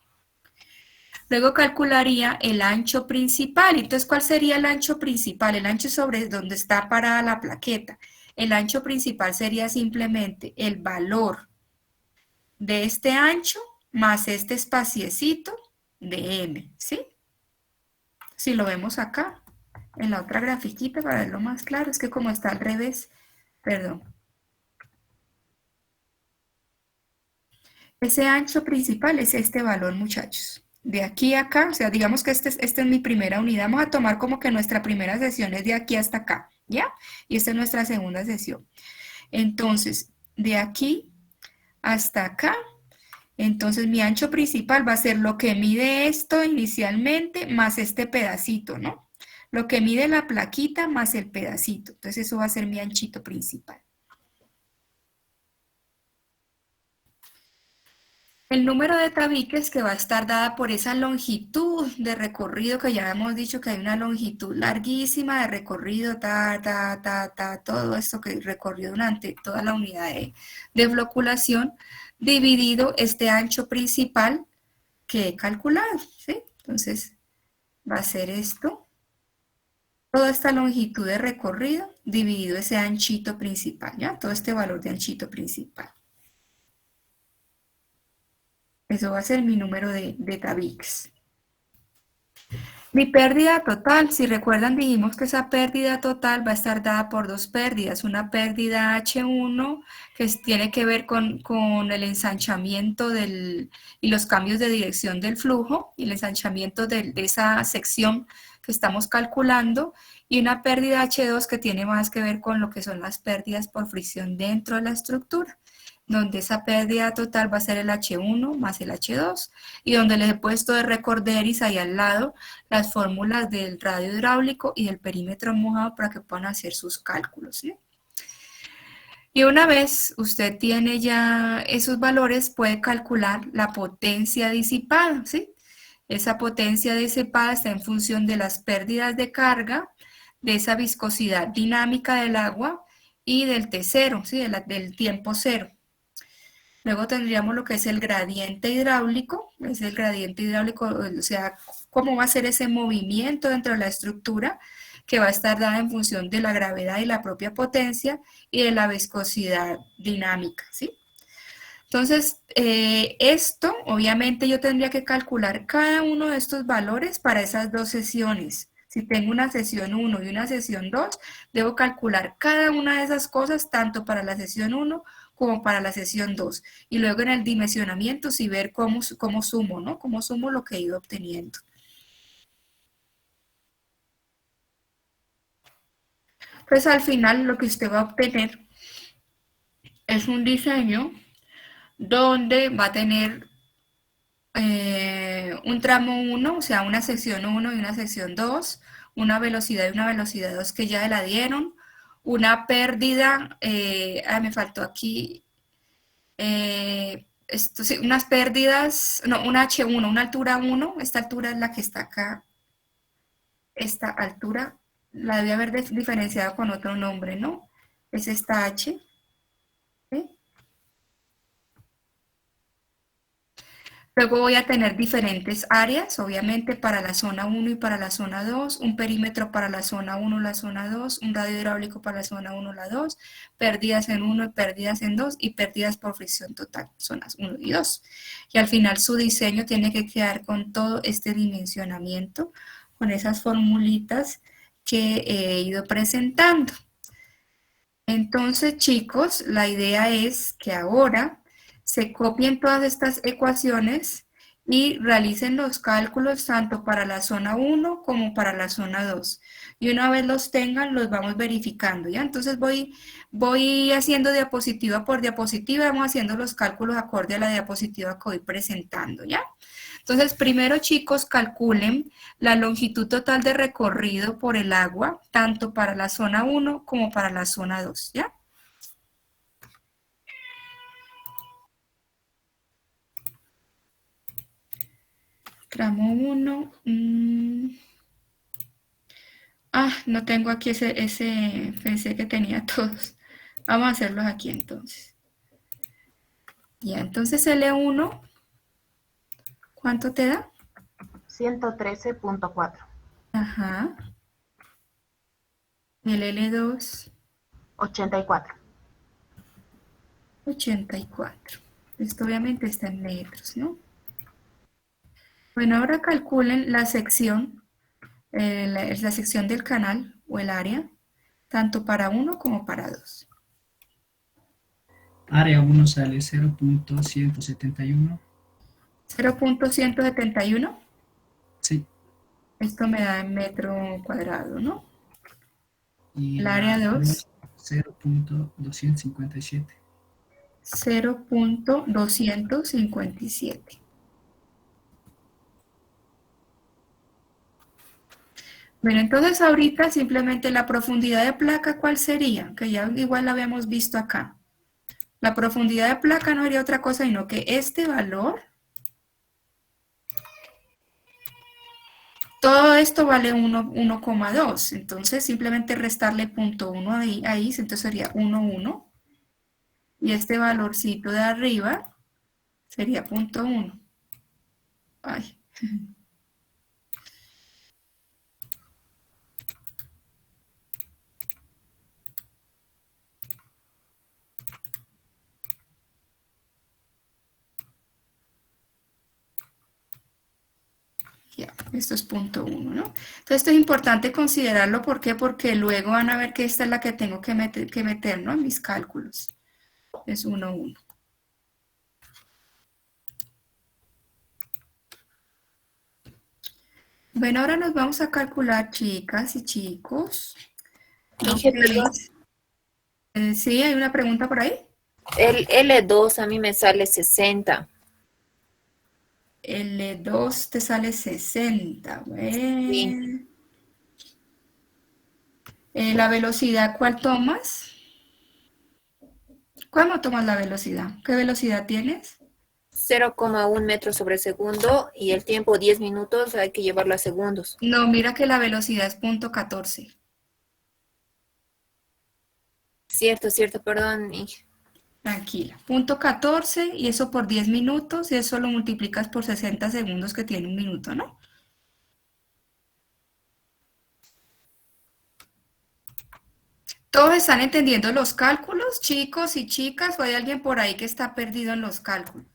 Luego calcularía el ancho principal. Entonces, ¿cuál sería el ancho principal? El ancho sobre donde está parada la plaqueta. El ancho principal sería simplemente el valor de este ancho más este espaciecito de M, ¿sí? Si lo vemos acá, en la otra grafiquita, para verlo más claro, es que como está al revés, perdón. Ese ancho principal es este valor, muchachos. De aquí a acá, o sea, digamos que esta es mi primera unidad. Vamos a tomar como que nuestra primera sesión es de aquí hasta acá, ¿ya? Y esta es nuestra segunda sesión. Entonces, de aquí hasta acá, entonces mi ancho principal va a ser lo que mide esto inicialmente más este pedacito, ¿no? Lo que mide la plaquita más el pedacito. Entonces eso va a ser mi anchito principal. El número de tabiques que va a estar dada por esa longitud de recorrido, que ya hemos dicho que hay una longitud larguísima de recorrido, todo esto que recorrió durante toda la unidad de floculación, dividido este ancho principal que he calculado, ¿sí? Entonces, va a ser esto, toda esta longitud de recorrido dividido ese anchito principal, ¿ya? Todo este valor de anchito principal. Eso va a ser mi número de tabiques. Mi pérdida total, si recuerdan, dijimos que esa pérdida total va a estar dada por dos pérdidas. Una pérdida H1, que tiene que ver con el ensanchamiento y los cambios de dirección del flujo, y el ensanchamiento de esa sección que estamos calculando, y una pérdida H2 que tiene más que ver con lo que son las pérdidas por fricción dentro de la estructura, donde esa pérdida total va a ser el H1 más el H2, y donde les he puesto de recorderis ahí al lado las fórmulas del radio hidráulico y del perímetro mojado para que puedan hacer sus cálculos, ¿sí? Y una vez usted tiene ya esos valores, puede calcular la potencia disipada, ¿sí? Esa potencia disipada está en función de las pérdidas de carga, de esa viscosidad dinámica del agua y del T0, ¿sí? Del tiempo cero. Luego tendríamos lo que es el gradiente hidráulico, o sea, cómo va a ser ese movimiento dentro de la estructura que va a estar dada en función de la gravedad y la propia potencia y de la viscosidad dinámica, ¿sí? Entonces, esto, obviamente, yo tendría que calcular cada uno de estos valores para esas dos sesiones. Si tengo una sesión 1 y una sesión 2, debo calcular cada una de esas cosas, tanto para la sesión 1 como para la sesión 2. Y luego en el dimensionamiento, sí ver cómo sumo, ¿no? Cómo sumo lo que he ido obteniendo. Pues al final lo que usted va a obtener es un diseño donde va a tener un tramo 1, o sea, una sección 1 y una sección 2, una velocidad y una velocidad 2 que ya la dieron, una pérdida, me faltó aquí, esto, sí, unas pérdidas, no, una H1, una altura 1, esta altura es la que está acá, esta altura la debía haber diferenciado con otro nombre, ¿no? Es esta H, ¿sí? Luego voy a tener diferentes áreas, obviamente para la zona 1 y para la zona 2, un perímetro para la zona 1, la zona 2, un radio hidráulico para la zona 1, la 2, pérdidas en 1 y pérdidas en 2 y pérdidas por fricción total, zonas 1 y 2. Y al final su diseño tiene que quedar con todo este dimensionamiento, con esas formulitas que he ido presentando. Entonces, chicos, la idea es que ahora se copien todas estas ecuaciones y realicen los cálculos tanto para la zona 1 como para la zona 2. Y una vez los tengan, los vamos verificando, ¿ya? Entonces voy haciendo diapositiva por diapositiva, vamos haciendo los cálculos acorde a la diapositiva que voy presentando, ¿ya? Entonces, primero, chicos, calculen la longitud total de recorrido por el agua, tanto para la zona 1 como para la zona 2, ¿ya? Tramo 1. No tengo aquí pensé que tenía todos. Vamos a hacerlos aquí entonces. Ya, entonces L1, ¿cuánto te da? 113.4. Ajá. El L2. 84. 84. Esto obviamente está en metros, ¿no? Bueno, ahora calculen la sección, la sección del canal o el área, tanto para 1 como para 2. Área 1 sale 0.171. 0.171. Sí. Esto me da en metro cuadrado, ¿no? Y el área 2. 0.257. 0.257. Bueno, entonces ahorita simplemente la profundidad de placa, ¿cuál sería? Que ya igual la habíamos visto acá. La profundidad de placa no sería otra cosa, sino que este valor, todo esto vale 1,2. Entonces simplemente restarle 0.1 ahí, entonces sería 1,1. Y este valorcito de arriba sería 0.1. Ay. Ya, esto es 0.1, ¿no? Entonces esto es importante considerarlo, ¿por qué? Porque luego van a ver que esta es la que tengo que meter, ¿no? En mis cálculos. Es 1,1. Bueno, ahora nos vamos a calcular, chicas y chicos. Dije, perdón, Sí, ¿hay una pregunta por ahí? el L2 a mí me sale 60. L2 te sale 60. Sí. La velocidad, ¿cuál tomas? ¿Cómo tomas la velocidad? ¿Qué velocidad tienes? 0,1 metros sobre segundo y el tiempo 10 minutos hay que llevarlo a segundos. No, mira que la velocidad es 0.14. Cierto, perdón. Tranquila. 0.14 y eso por 10 minutos y eso lo multiplicas por 60 segundos que tiene un minuto, ¿no? ¿Todos están entendiendo los cálculos, chicos y chicas, o hay alguien por ahí que está perdido en los cálculos?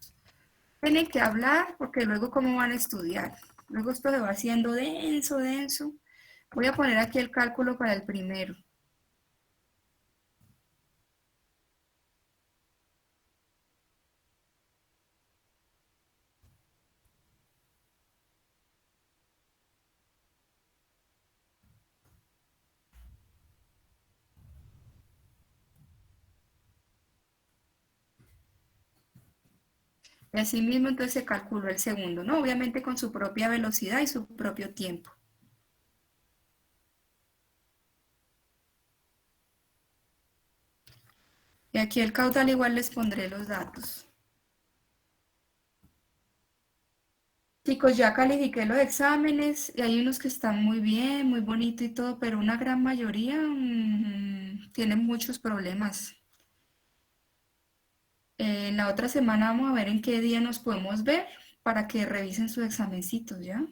Tienen que hablar porque luego cómo van a estudiar. Luego esto se va haciendo denso, denso. Voy a poner aquí el cálculo para el primero. Y así mismo entonces se calculó el segundo, ¿no? Obviamente con su propia velocidad y su propio tiempo. Y aquí el caudal igual les pondré los datos. Chicos, ya califiqué los exámenes y hay unos que están muy bien, muy bonito y todo, pero una gran mayoría tienen muchos problemas. La otra semana vamos a ver en qué día nos podemos ver para que revisen sus examencitos, ¿ya?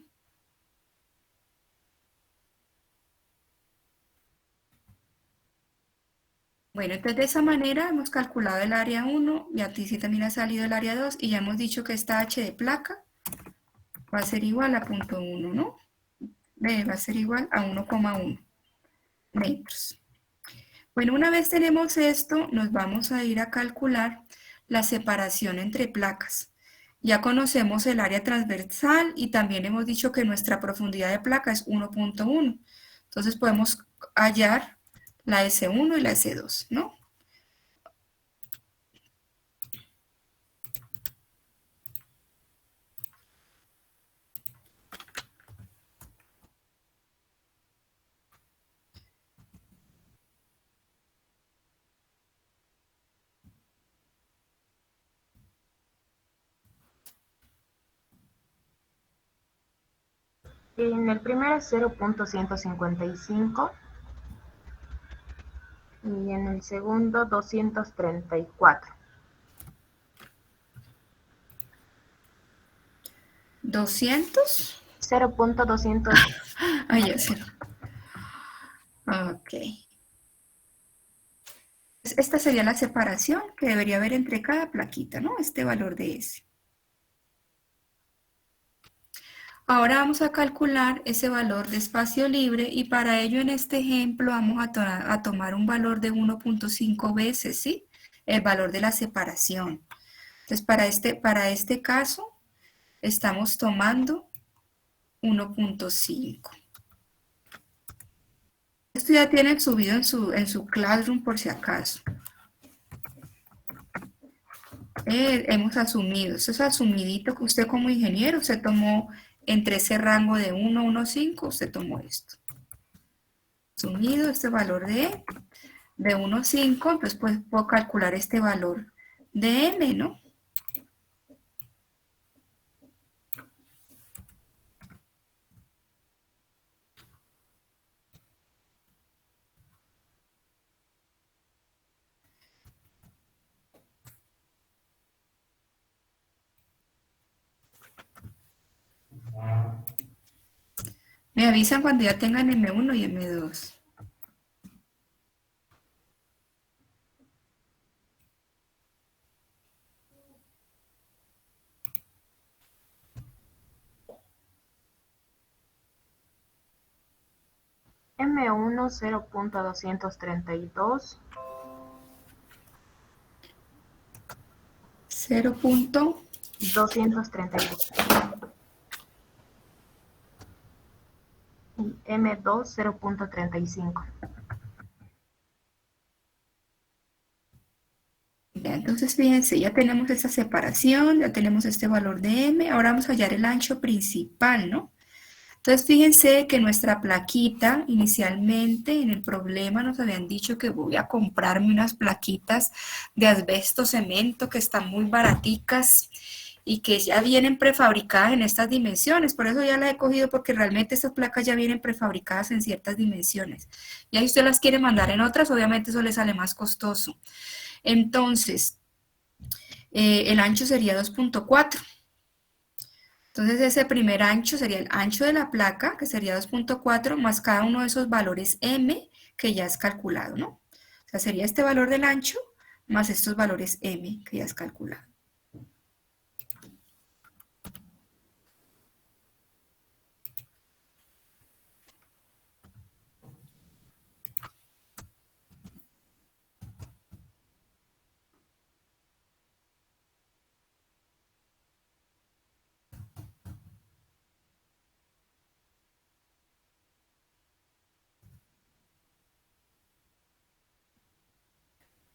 Bueno, entonces de esa manera hemos calculado el área 1 y a ti sí también ha salido el área 2 y ya hemos dicho que esta h de placa va a ser igual a 0.1, ¿no? Va a ser igual a 1,1 metros. Bueno, una vez tenemos esto, nos vamos a ir a calcular la separación entre placas. Ya conocemos el área transversal y también hemos dicho que nuestra profundidad de placa es 1.1. Entonces podemos hallar la S1 y la S2, ¿no? En el primero es 0.155 y en el segundo 234. 200. 0.200. Ah, ya sé. Ok. Esta sería la separación que debería haber entre cada plaquita, ¿no? Este valor de S. Ahora vamos a calcular ese valor de espacio libre y para ello en este ejemplo vamos a tomar un valor de 1.5 veces, ¿sí? El valor de la separación. Entonces para este caso estamos tomando 1.5. Esto ya tienen subido en su Classroom por si acaso. Hemos asumido, eso es asumidito que usted como ingeniero se tomó entre ese rango de 1 a 1.5, usted tomó esto. Asumido este valor de 1.5, entonces pues puedo calcular este valor de m, ¿no? Me avisan cuando ya tengan M1 y M2. M1 0.232. 232. Y M2 0.35. Entonces fíjense, ya tenemos esa separación, ya tenemos este valor de m, ahora vamos a hallar el ancho principal, ¿no? Entonces fíjense que nuestra plaquita, inicialmente en el problema nos habían dicho que voy a comprarme unas plaquitas de asbesto cemento que están muy baraticas y que ya vienen prefabricadas en estas dimensiones, por eso ya las he cogido porque realmente estas placas ya vienen prefabricadas en ciertas dimensiones. Y ahí usted las quiere mandar en otras, obviamente eso le sale más costoso. Entonces, el ancho sería 2.4. Entonces ese primer ancho sería el ancho de la placa, que sería 2.4, más cada uno de esos valores m que ya es calculado, ¿no? sea, sería este valor del ancho más estos valores m que ya has calculado.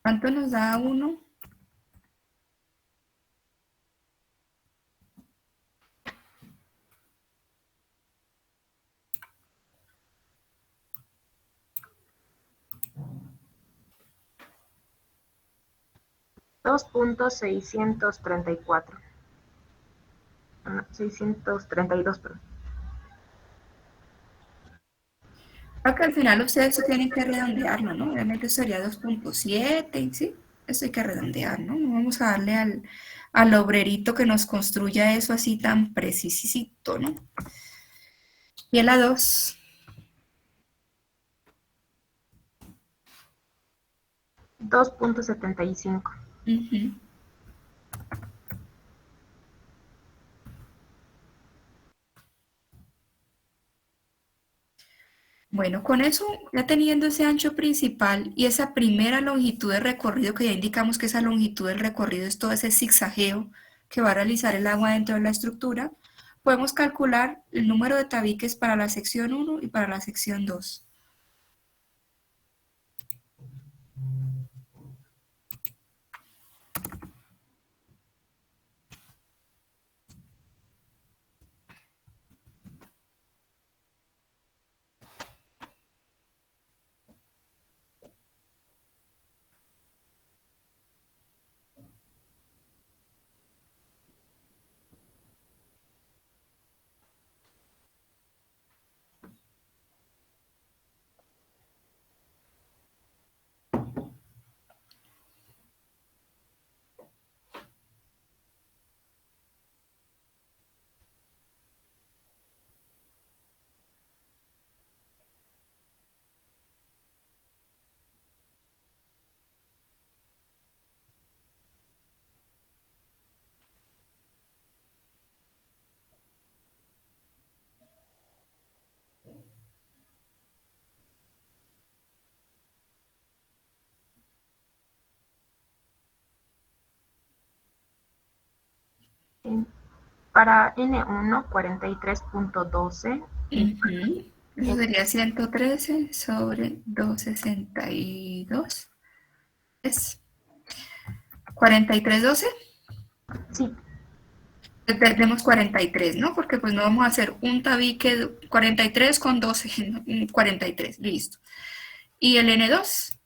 ¿Cuánto nos da 1? Dos punto 634. 632, perdón. Creo que al final ustedes tienen que redondearlo, ¿no? Obviamente sería 2.7, ¿sí? Eso hay que redondear, ¿no? No vamos a darle al obrerito que nos construya eso así tan precisito, ¿no? Y el A2. 2.75. Ujú. Bueno, con eso, ya teniendo ese ancho principal y esa primera longitud de recorrido, que ya indicamos que esa longitud del recorrido es todo ese zigzagueo que va a realizar el agua dentro de la estructura, podemos calcular el número de tabiques para la sección 1 y para la sección 2. Para N1, 43.12. Eso sería 113 sobre 262. Es 4312. Sí, Demos 43, ¿no? Porque pues no vamos a hacer un tabique 43 con 12, 43, listo. ¿Y el N2?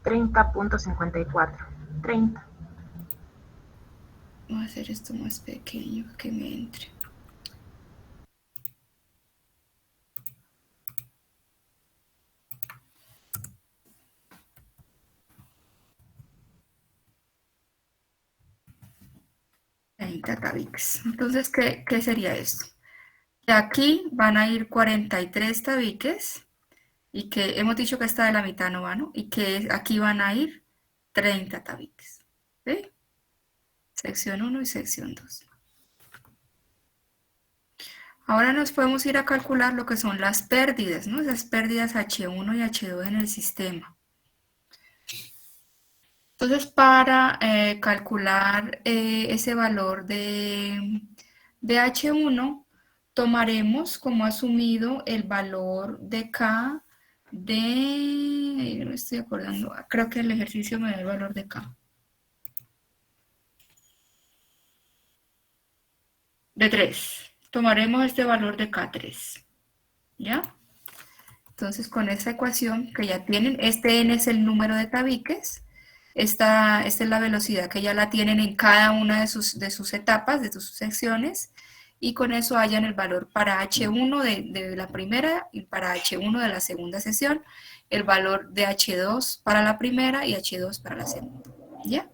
30.54. 30. Voy a hacer esto más pequeño que me entre. Tabiques. Entonces, ¿qué sería esto? Que aquí van a ir 43 tabiques y que hemos dicho que esta de la mitad no va, ¿no? Y que aquí van a ir 30 tabiques. ¿Sí? Sección 1 y sección 2. Ahora nos podemos ir a calcular lo que son las pérdidas, ¿no? Las pérdidas H1 y H2 en el sistema. Entonces, para calcular ese valor de H1, tomaremos como asumido el valor de K de... No me estoy acordando, creo que el ejercicio me da el valor de K. De 3. Tomaremos este valor de K3. ¿Ya? Entonces, con esa ecuación que ya tienen, este n es el número de tabiques, esta es la velocidad que ya la tienen en cada una de sus etapas, de sus secciones, y con eso hallan el valor para H1 de la primera y para H1 de la segunda sección, el valor de H2 para la primera y H2 para la segunda. ¿Ya?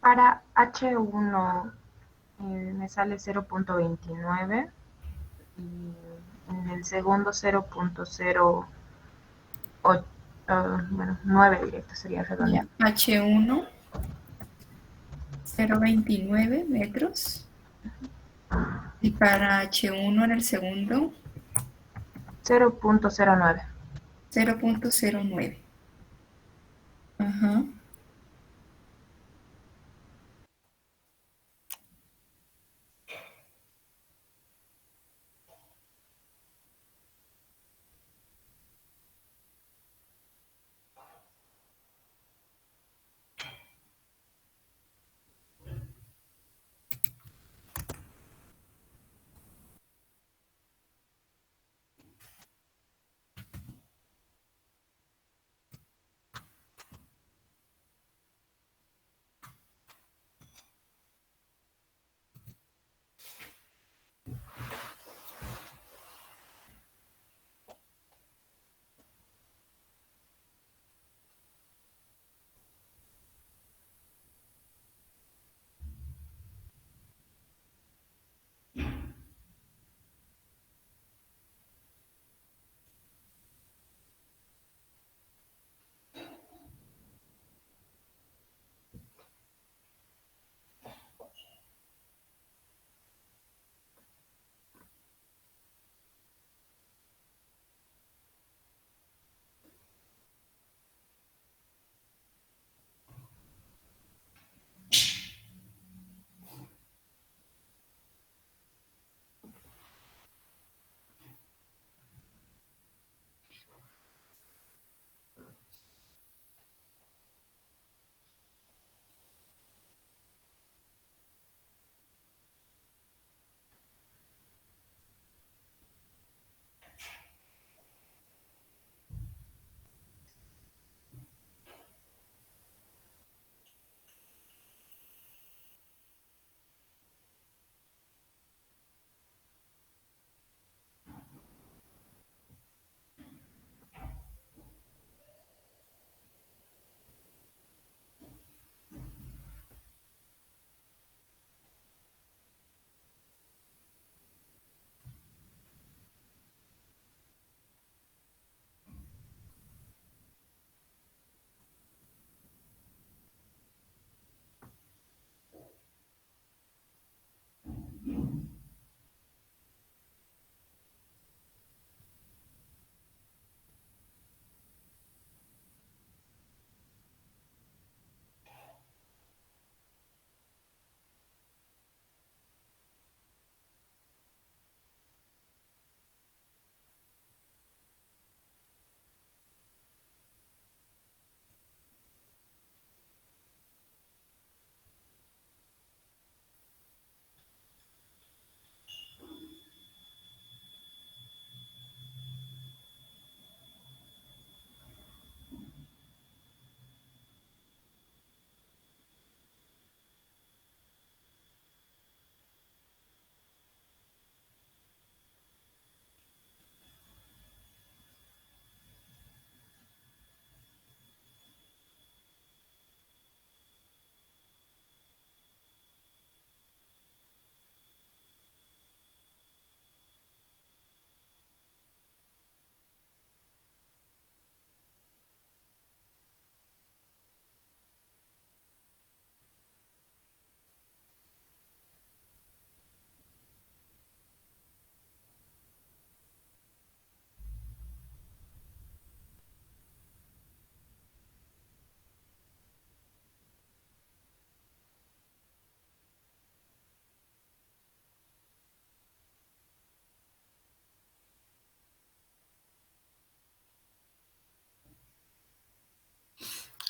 Para H1 me sale 0.29 y en el segundo 0.08, bueno, 9 directo sería redondeado. H1, 0.29 metros. Y para H1 en el segundo, 0.09. 0.09. Ajá.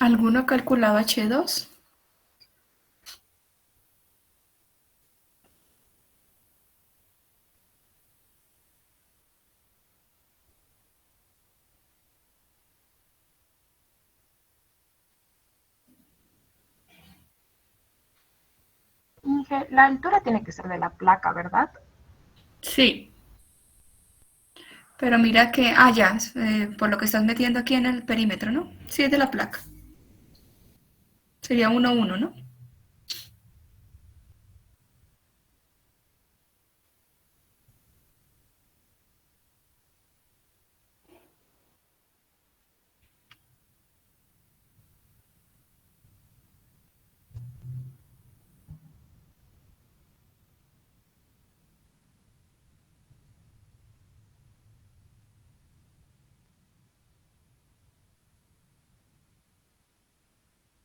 ¿Alguno ha calculado H2? Inge, la altura tiene que ser de la placa, ¿verdad? Sí, pero mira que, ya, por lo que estás metiendo aquí en el perímetro, ¿no? Sí, es de la placa. Sería 1, 1, ¿no?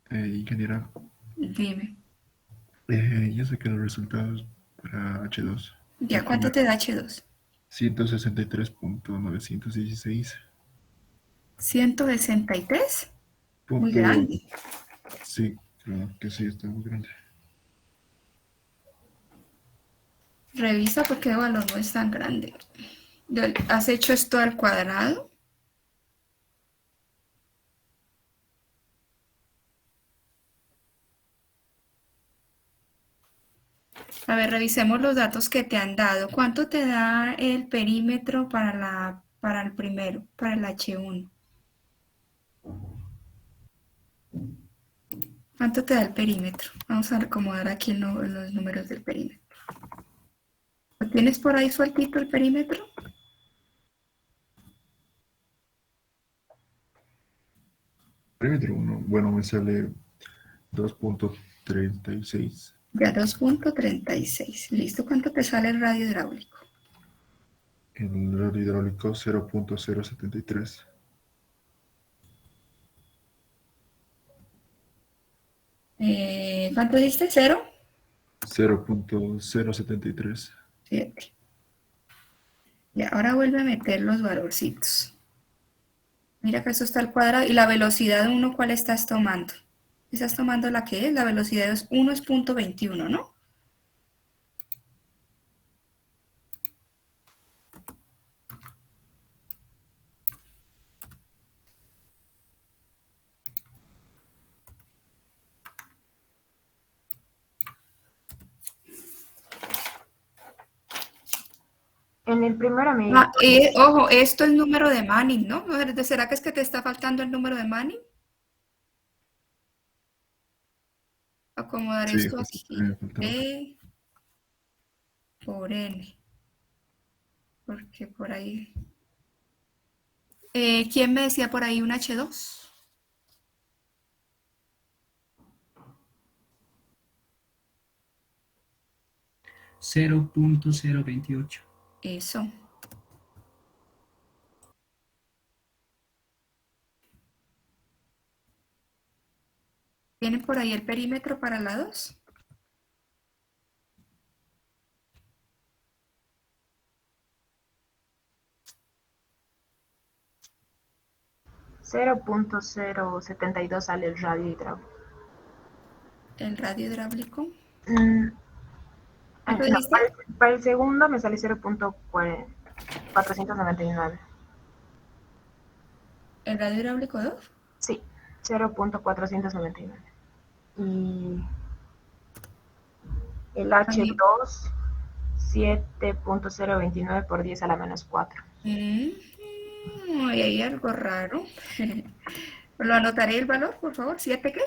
Ingeniera, Dime, ya saqué los resultados para H2. ¿ya El cuánto primero, te da H2? 163.916. 163, muy Punto, grande. sí, creo que sí, está muy grande. Revisa porque el valor no es tan grande. ¿Has hecho esto al cuadrado? A ver, revisemos los datos que te han dado. ¿Cuánto te da el perímetro para el primero, para el H1? ¿Cuánto te da el perímetro? Vamos a acomodar aquí los números del perímetro. ¿Lo tienes por ahí sueltito el perímetro? Perímetro 1, bueno, me sale 2.36. Ya 2.36. ¿Listo? ¿Cuánto te sale el radio hidráulico? El radio hidráulico 0.073. ¿Cuánto diste? ¿Cero? 0.073. 7. Ya, ahora vuelve a meter los valorcitos. Mira que eso está al cuadrado. ¿Y la velocidad de 1 cuál estás tomando? ¿Estás tomando la que es? La velocidad es 1 es 0.21, ¿no? En el primero me... Ojo, esto es el número de Manning, ¿no? ¿Será que es que te está faltando el número de Manning? Acomodar Sí, esto justo aquí. me faltaba. E por N. Porque por ahí... ¿quién me decía por ahí un H2? cero punto cero veintiocho. Eso. ¿Tienen por ahí el perímetro para la 2? cero punto cero setenta y dos sale el radio hidráulico. ¿El radio hidráulico? Mm, ¿Cuánto no, dijiste? para el segundo me sale 0.499. ¿El radio hidráulico 2? Sí, 0.499. Y el A mí, H2, 7.029 por 10 a la menos 4. ahí hay algo raro. ¿Lo anotaré el valor, por favor? ¿7 qué?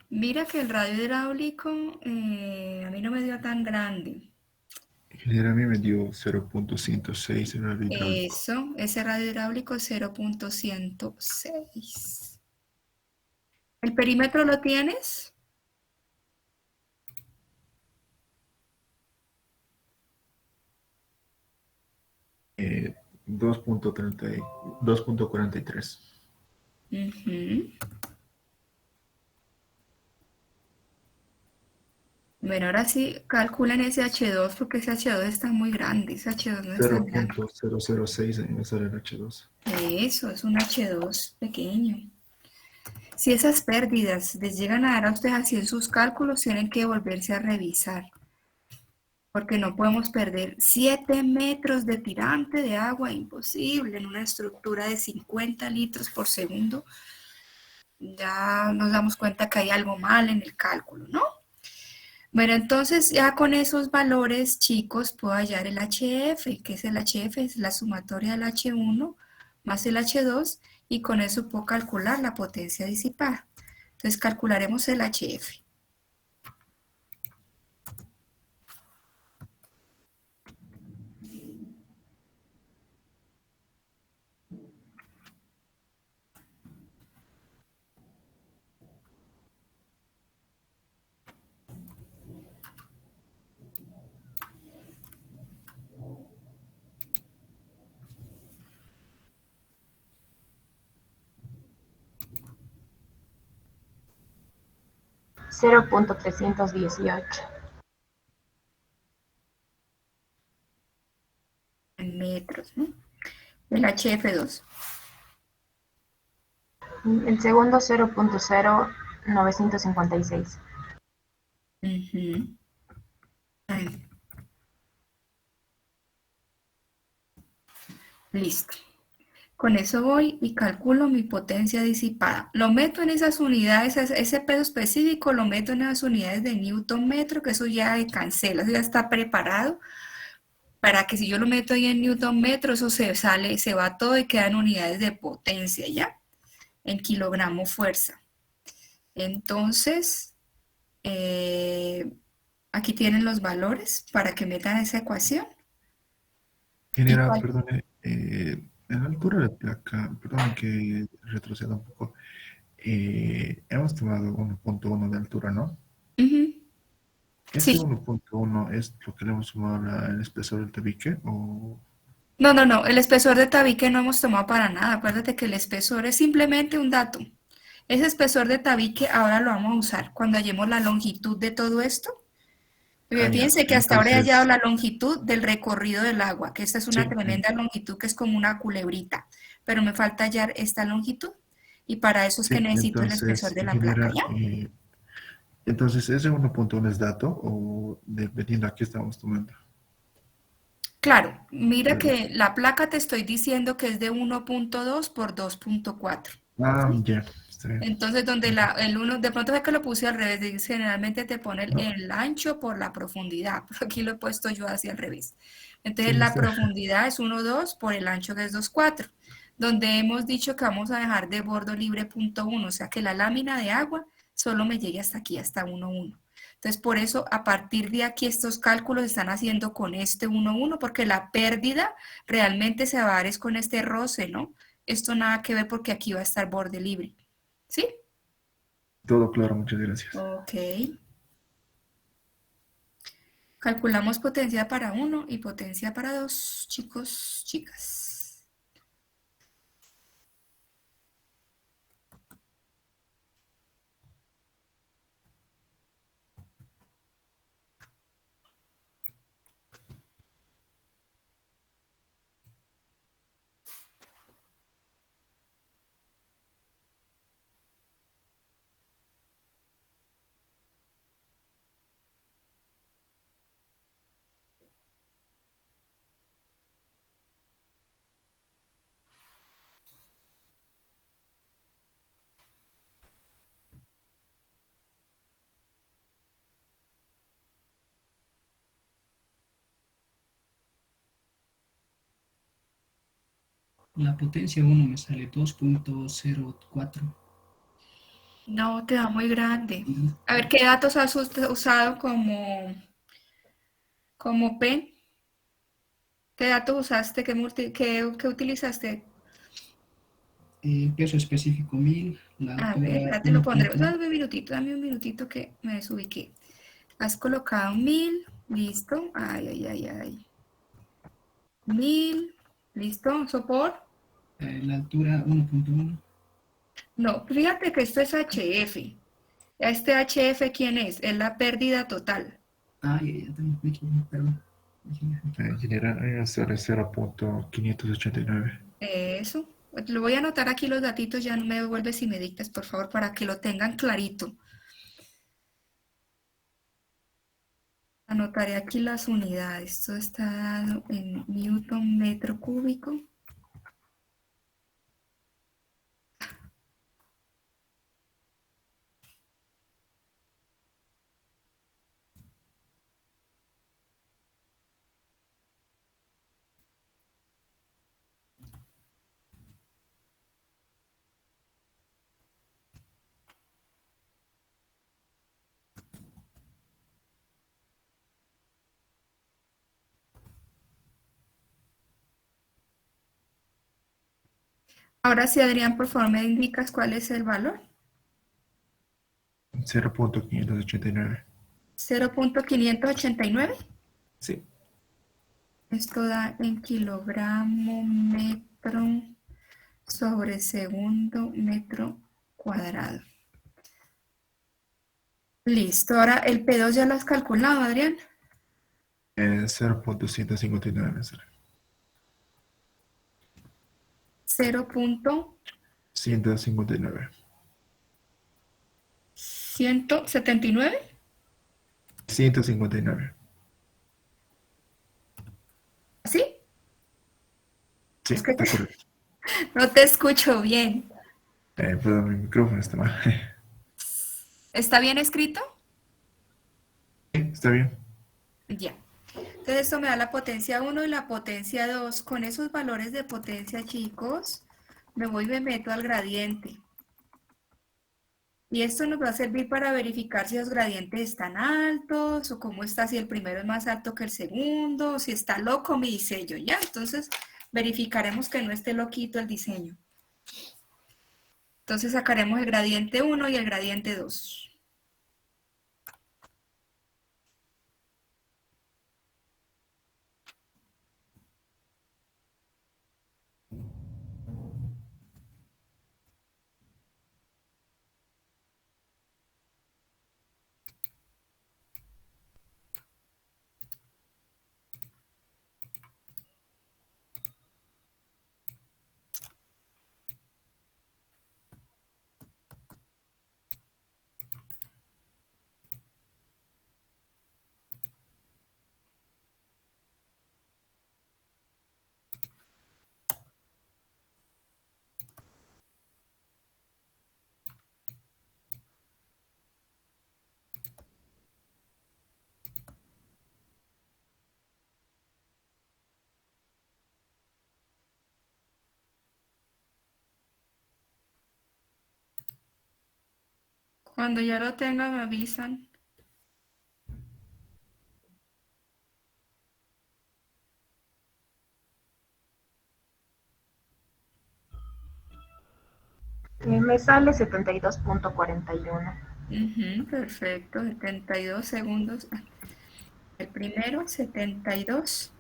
Mira que el radio hidráulico a mí no me dio tan grande. Ingeniera, a mí me dio 0.106 el radio hidráulico. Eso, ese radio hidráulico es 0.106. ¿El perímetro lo tienes? Eh, 2.43. Ujú. Bueno, ahora sí calculen ese H2 porque ese H2 está muy grande. Ese H2 no es tan grande. 0.006 en me sale el H2. Eso es un H2 pequeño. Si esas pérdidas les llegan a dar a ustedes así en sus cálculos, tienen que volverse a revisar, porque no podemos perder 7 metros de tirante de agua, imposible, en una estructura de 50 litros por segundo. Ya nos damos cuenta que hay algo mal en el cálculo, ¿no? Bueno, entonces ya con esos valores, chicos, puedo hallar el HF, que es el HF, es la sumatoria del H1 más el H2, y con eso puedo calcular la potencia disipada. Entonces calcularemos el HF. 0.318. En metros, ¿no? El HF2. El segundo 0.0956. Ujú. Ay, listo. Con eso voy y calculo mi potencia disipada. Lo meto en esas unidades, ese peso específico lo meto en esas unidades de Newton metro, que eso ya cancela, eso ya está preparado para que si yo lo meto ahí en Newton metro, eso se sale, se va todo y quedan unidades de potencia, ¿ya? En kilogramo fuerza. Entonces, aquí tienen los valores para que metan esa ecuación. ¿Y Ingeniera, cuál? perdone, en la altura de placa, perdón que retroceda un poco, hemos tomado 1.1 de altura, ¿no? Ujú. ¿Ese Sí. 1.1 es lo que le hemos sumado al espesor del tabique o...? No, no, no, el espesor de tabique no hemos tomado para nada. Acuérdate que el espesor es simplemente un dato. Ese espesor de tabique ahora lo vamos a usar cuando hallemos la longitud de todo esto. Ah, ya. Fíjense que hasta ahora he hallado Entonces, la longitud del recorrido del agua, que esta es una sí, sí. tremenda longitud que es como una culebrita, pero me falta hallar esta longitud y para eso es que Sí, necesito el espesor entonces, de la placa, ingeniera, ¿ya? entonces, ¿ese 1.1 es dato o dependiendo a qué estamos tomando? Claro, mira Eh, que la placa te estoy diciendo que es de 1.2 por 2.4. ya, está bien. Entonces, donde Ujú. el uno, de pronto es que lo puse al revés, generalmente te pone No, el ancho por la profundidad, pero aquí lo he puesto yo hacia el revés. Entonces, sí, la está bien. profundidad es 1,2 por el ancho que es 2,4, donde hemos dicho que vamos a dejar de bordo libre 0.1, o sea que la lámina de agua solo me llegue hasta aquí, hasta 1,1. Entonces, por eso, a partir de aquí, estos cálculos se están haciendo con este 1,1, porque la pérdida realmente se va a dar es con este roce, ¿no? Esto nada que ver porque aquí va a estar borde libre. ¿Sí? Todo claro, muchas gracias. Ok. Calculamos potencia para uno y potencia para dos, chicos, chicas. La potencia 1 me sale 2.04. No, te da muy grande. A ver, ¿qué datos has usado como pen? ¿Qué datos usaste? ¿Qué utilizaste? Peso específico 1000, la A ver, altura ya te lo pondré. 1.1. Dame un minutito que me desubiqué. Has colocado 1000, listo. Ay, ay, ay, ay. 1000, listo. ¿Sopor? La altura 1.1. No, fíjate que esto es HF. ¿Este HF quién es? Es la pérdida total. Ya también me equivoqué, perdón. Ingeniera, sale 0.589. Eso. Lo voy a anotar aquí los datitos, ya no me devuelves y me dictas, por favor, para que lo tengan clarito. Anotaré aquí las unidades. Esto está dado en newton metro cúbico. Ahora sí, Adrián, por favor, me indicas cuál es el valor. 0.589. 0.589. Sí. Esto da en kilogramo metro sobre segundo metro cuadrado. Listo, ahora el P2 ya lo has calculado, Adrián. 0.159 me sale. 159. 0.179. 159. ¿Sí? Sí, Es que está correcto. no te escucho bien. Perdón, mi micrófono está mal. ¿Está bien escrito? Está bien. Ya. Entonces esto me da la potencia 1 y la potencia 2. Con esos valores de potencia, chicos, me voy y me meto al gradiente. Y esto nos va a servir para verificar si los gradientes están altos o cómo está, si el primero es más alto que el segundo, o si está loco mi diseño, ¿ya? Entonces verificaremos que no esté loquito el diseño. Entonces sacaremos el gradiente 1 y el gradiente 2. Cuando ya lo tengan, me avisan. Me sale 72.41. Perfecto, 72 segundos. El primero, 72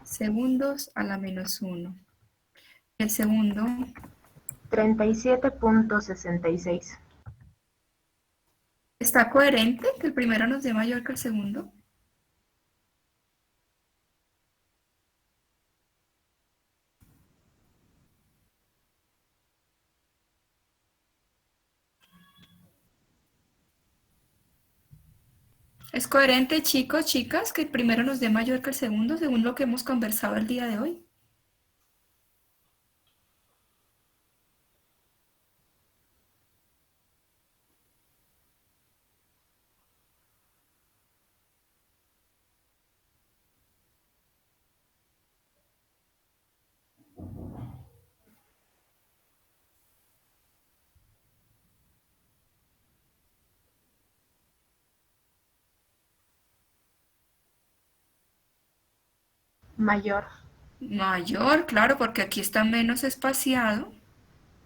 segundos a la -1. El segundo, 37.66. ¿está coherente que el primero nos dé mayor que el segundo? ¿Es coherente, chicos, chicas, que el primero nos dé mayor que el segundo, según lo que hemos conversado el día de hoy? Mayor. Mayor, claro, porque aquí está menos espaciado.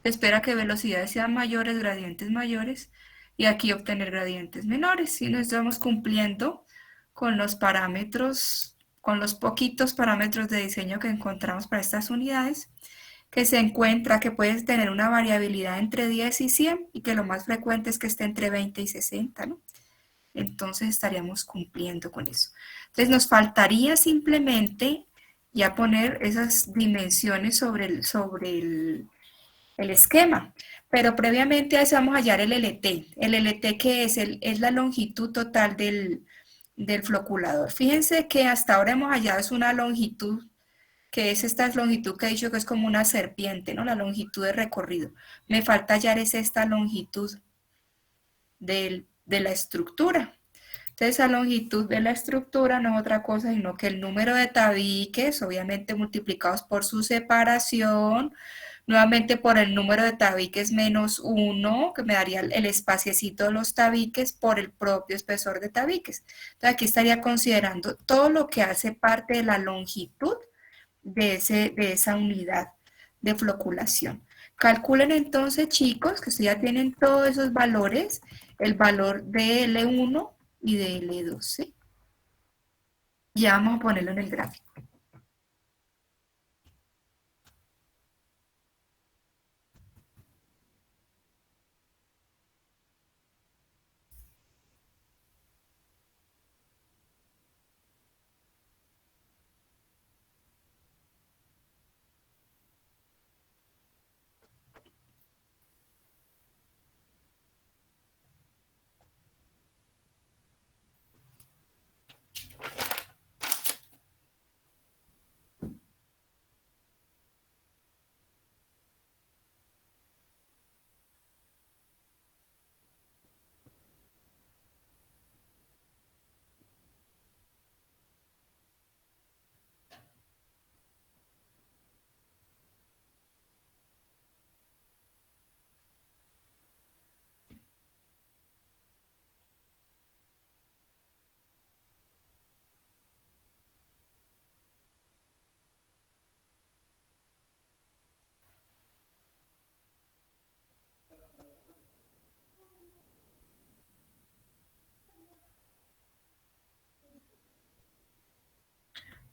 Espera que velocidades sean mayores, gradientes mayores, y aquí obtener gradientes menores. Y nos estamos cumpliendo con los parámetros, con los poquitos parámetros de diseño que encontramos para estas unidades, que se encuentra que puedes tener una variabilidad entre 10 y 100 y que lo más frecuente es que esté entre 20 y 60, ¿no? Entonces estaríamos cumpliendo con eso. Entonces nos faltaría simplemente ya poner esas dimensiones sobre el esquema. Pero previamente a eso vamos a hallar el LT. El LT que es la longitud total del floculador. Fíjense que hasta ahora hemos hallado es una longitud, que es esta longitud que he dicho que es como una serpiente, ¿no? La longitud de recorrido. Me falta hallar es esta longitud de la estructura. Entonces, la longitud de la estructura no es otra cosa sino que el número de tabiques, obviamente multiplicados por su separación, nuevamente por el número de tabiques menos 1, que me daría el espaciecito de los tabiques por el propio espesor de tabiques. Entonces, aquí estaría considerando todo lo que hace parte de la longitud de esa unidad de floculación. Calculen entonces, chicos, que ustedes ya tienen todos esos valores, el valor de L1 y de L2, ¿sí? Ya vamos a ponerlo en el gráfico.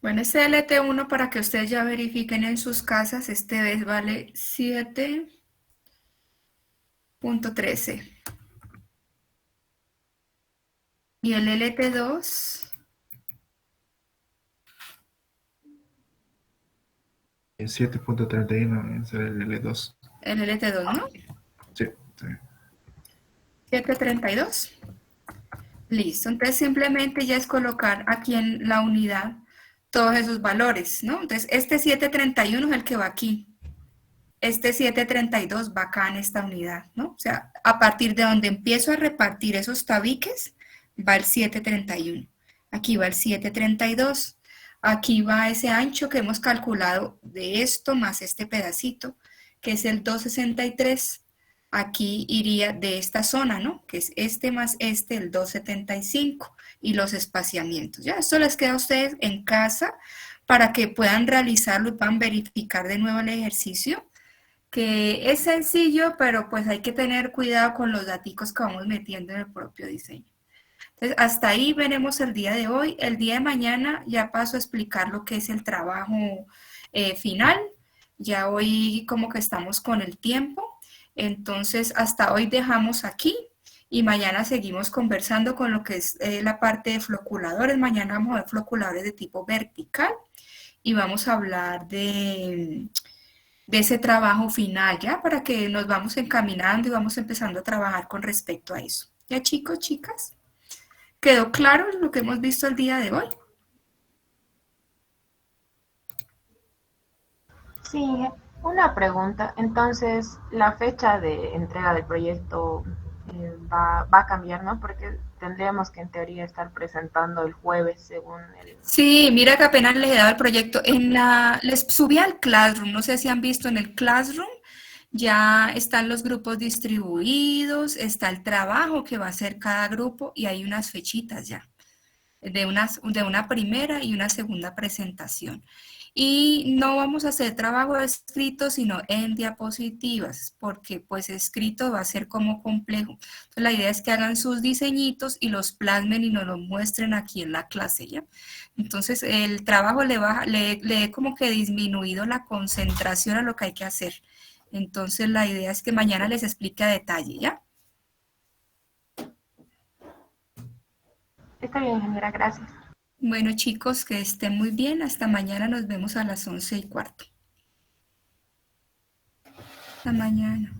Bueno, este LT1 para que ustedes ya verifiquen en sus casas, este vez vale 7.13. Y el LT2, 7.31 es el L2. el LT2, ¿no? Sí, sí. 7.32. Listo, entonces simplemente ya es colocar aquí en la unidad todos esos valores, ¿no? Entonces este 7.31 es el que va aquí. Este 7.32 va acá en esta unidad, ¿no? O sea, a partir de donde empiezo a repartir esos tabiques, va el 7.31. Aquí va el 7.32. Aquí va ese ancho que hemos calculado de esto más este pedacito, que es el 2.63. Aquí iría de esta zona, ¿no? Que es este más este, el 2.75. Y los espaciamientos. Ya, esto les queda a ustedes en casa para que puedan realizarlo y puedan verificar de nuevo el ejercicio, que es sencillo, pero pues hay que tener cuidado con los daticos que vamos metiendo en el propio diseño. Entonces, hasta ahí veremos el día de hoy. El día de mañana ya paso a explicar lo que es el trabajo final. Ya hoy como que estamos con el tiempo. Entonces, hasta hoy dejamos aquí y mañana seguimos conversando con lo que es la parte de floculadores. Mañana vamos a ver floculadores de tipo vertical y vamos a hablar de ese trabajo final, ¿ya? Para que nos vamos encaminando y vamos empezando a trabajar con respecto a eso. ¿Ya, chicos, chicas? ¿Quedó claro lo que hemos visto el día de hoy? Sí, una pregunta. Entonces, la fecha de entrega del proyecto va a cambiar, ¿no? Porque tendríamos que en teoría estar presentando el jueves según el... Sí, mira que apenas les he dado el proyecto. Les subí al Classroom, no sé si han visto en el Classroom, ya están los grupos distribuidos, está el trabajo que va a hacer cada grupo y hay unas fechitas ya, de una primera y una segunda presentación. Y no vamos a hacer trabajo escrito, sino en diapositivas, porque pues escrito va a ser como complejo. Entonces la idea es que hagan sus diseñitos y los plasmen y nos los muestren aquí en la clase, ¿ya? Entonces el trabajo le he como que disminuido la concentración a lo que hay que hacer. Entonces la idea es que mañana les explique a detalle, ¿ya? Está bien, ingeniera, gracias. Bueno, chicos, que estén muy bien. Hasta mañana, nos vemos a las 11:15. Hasta mañana.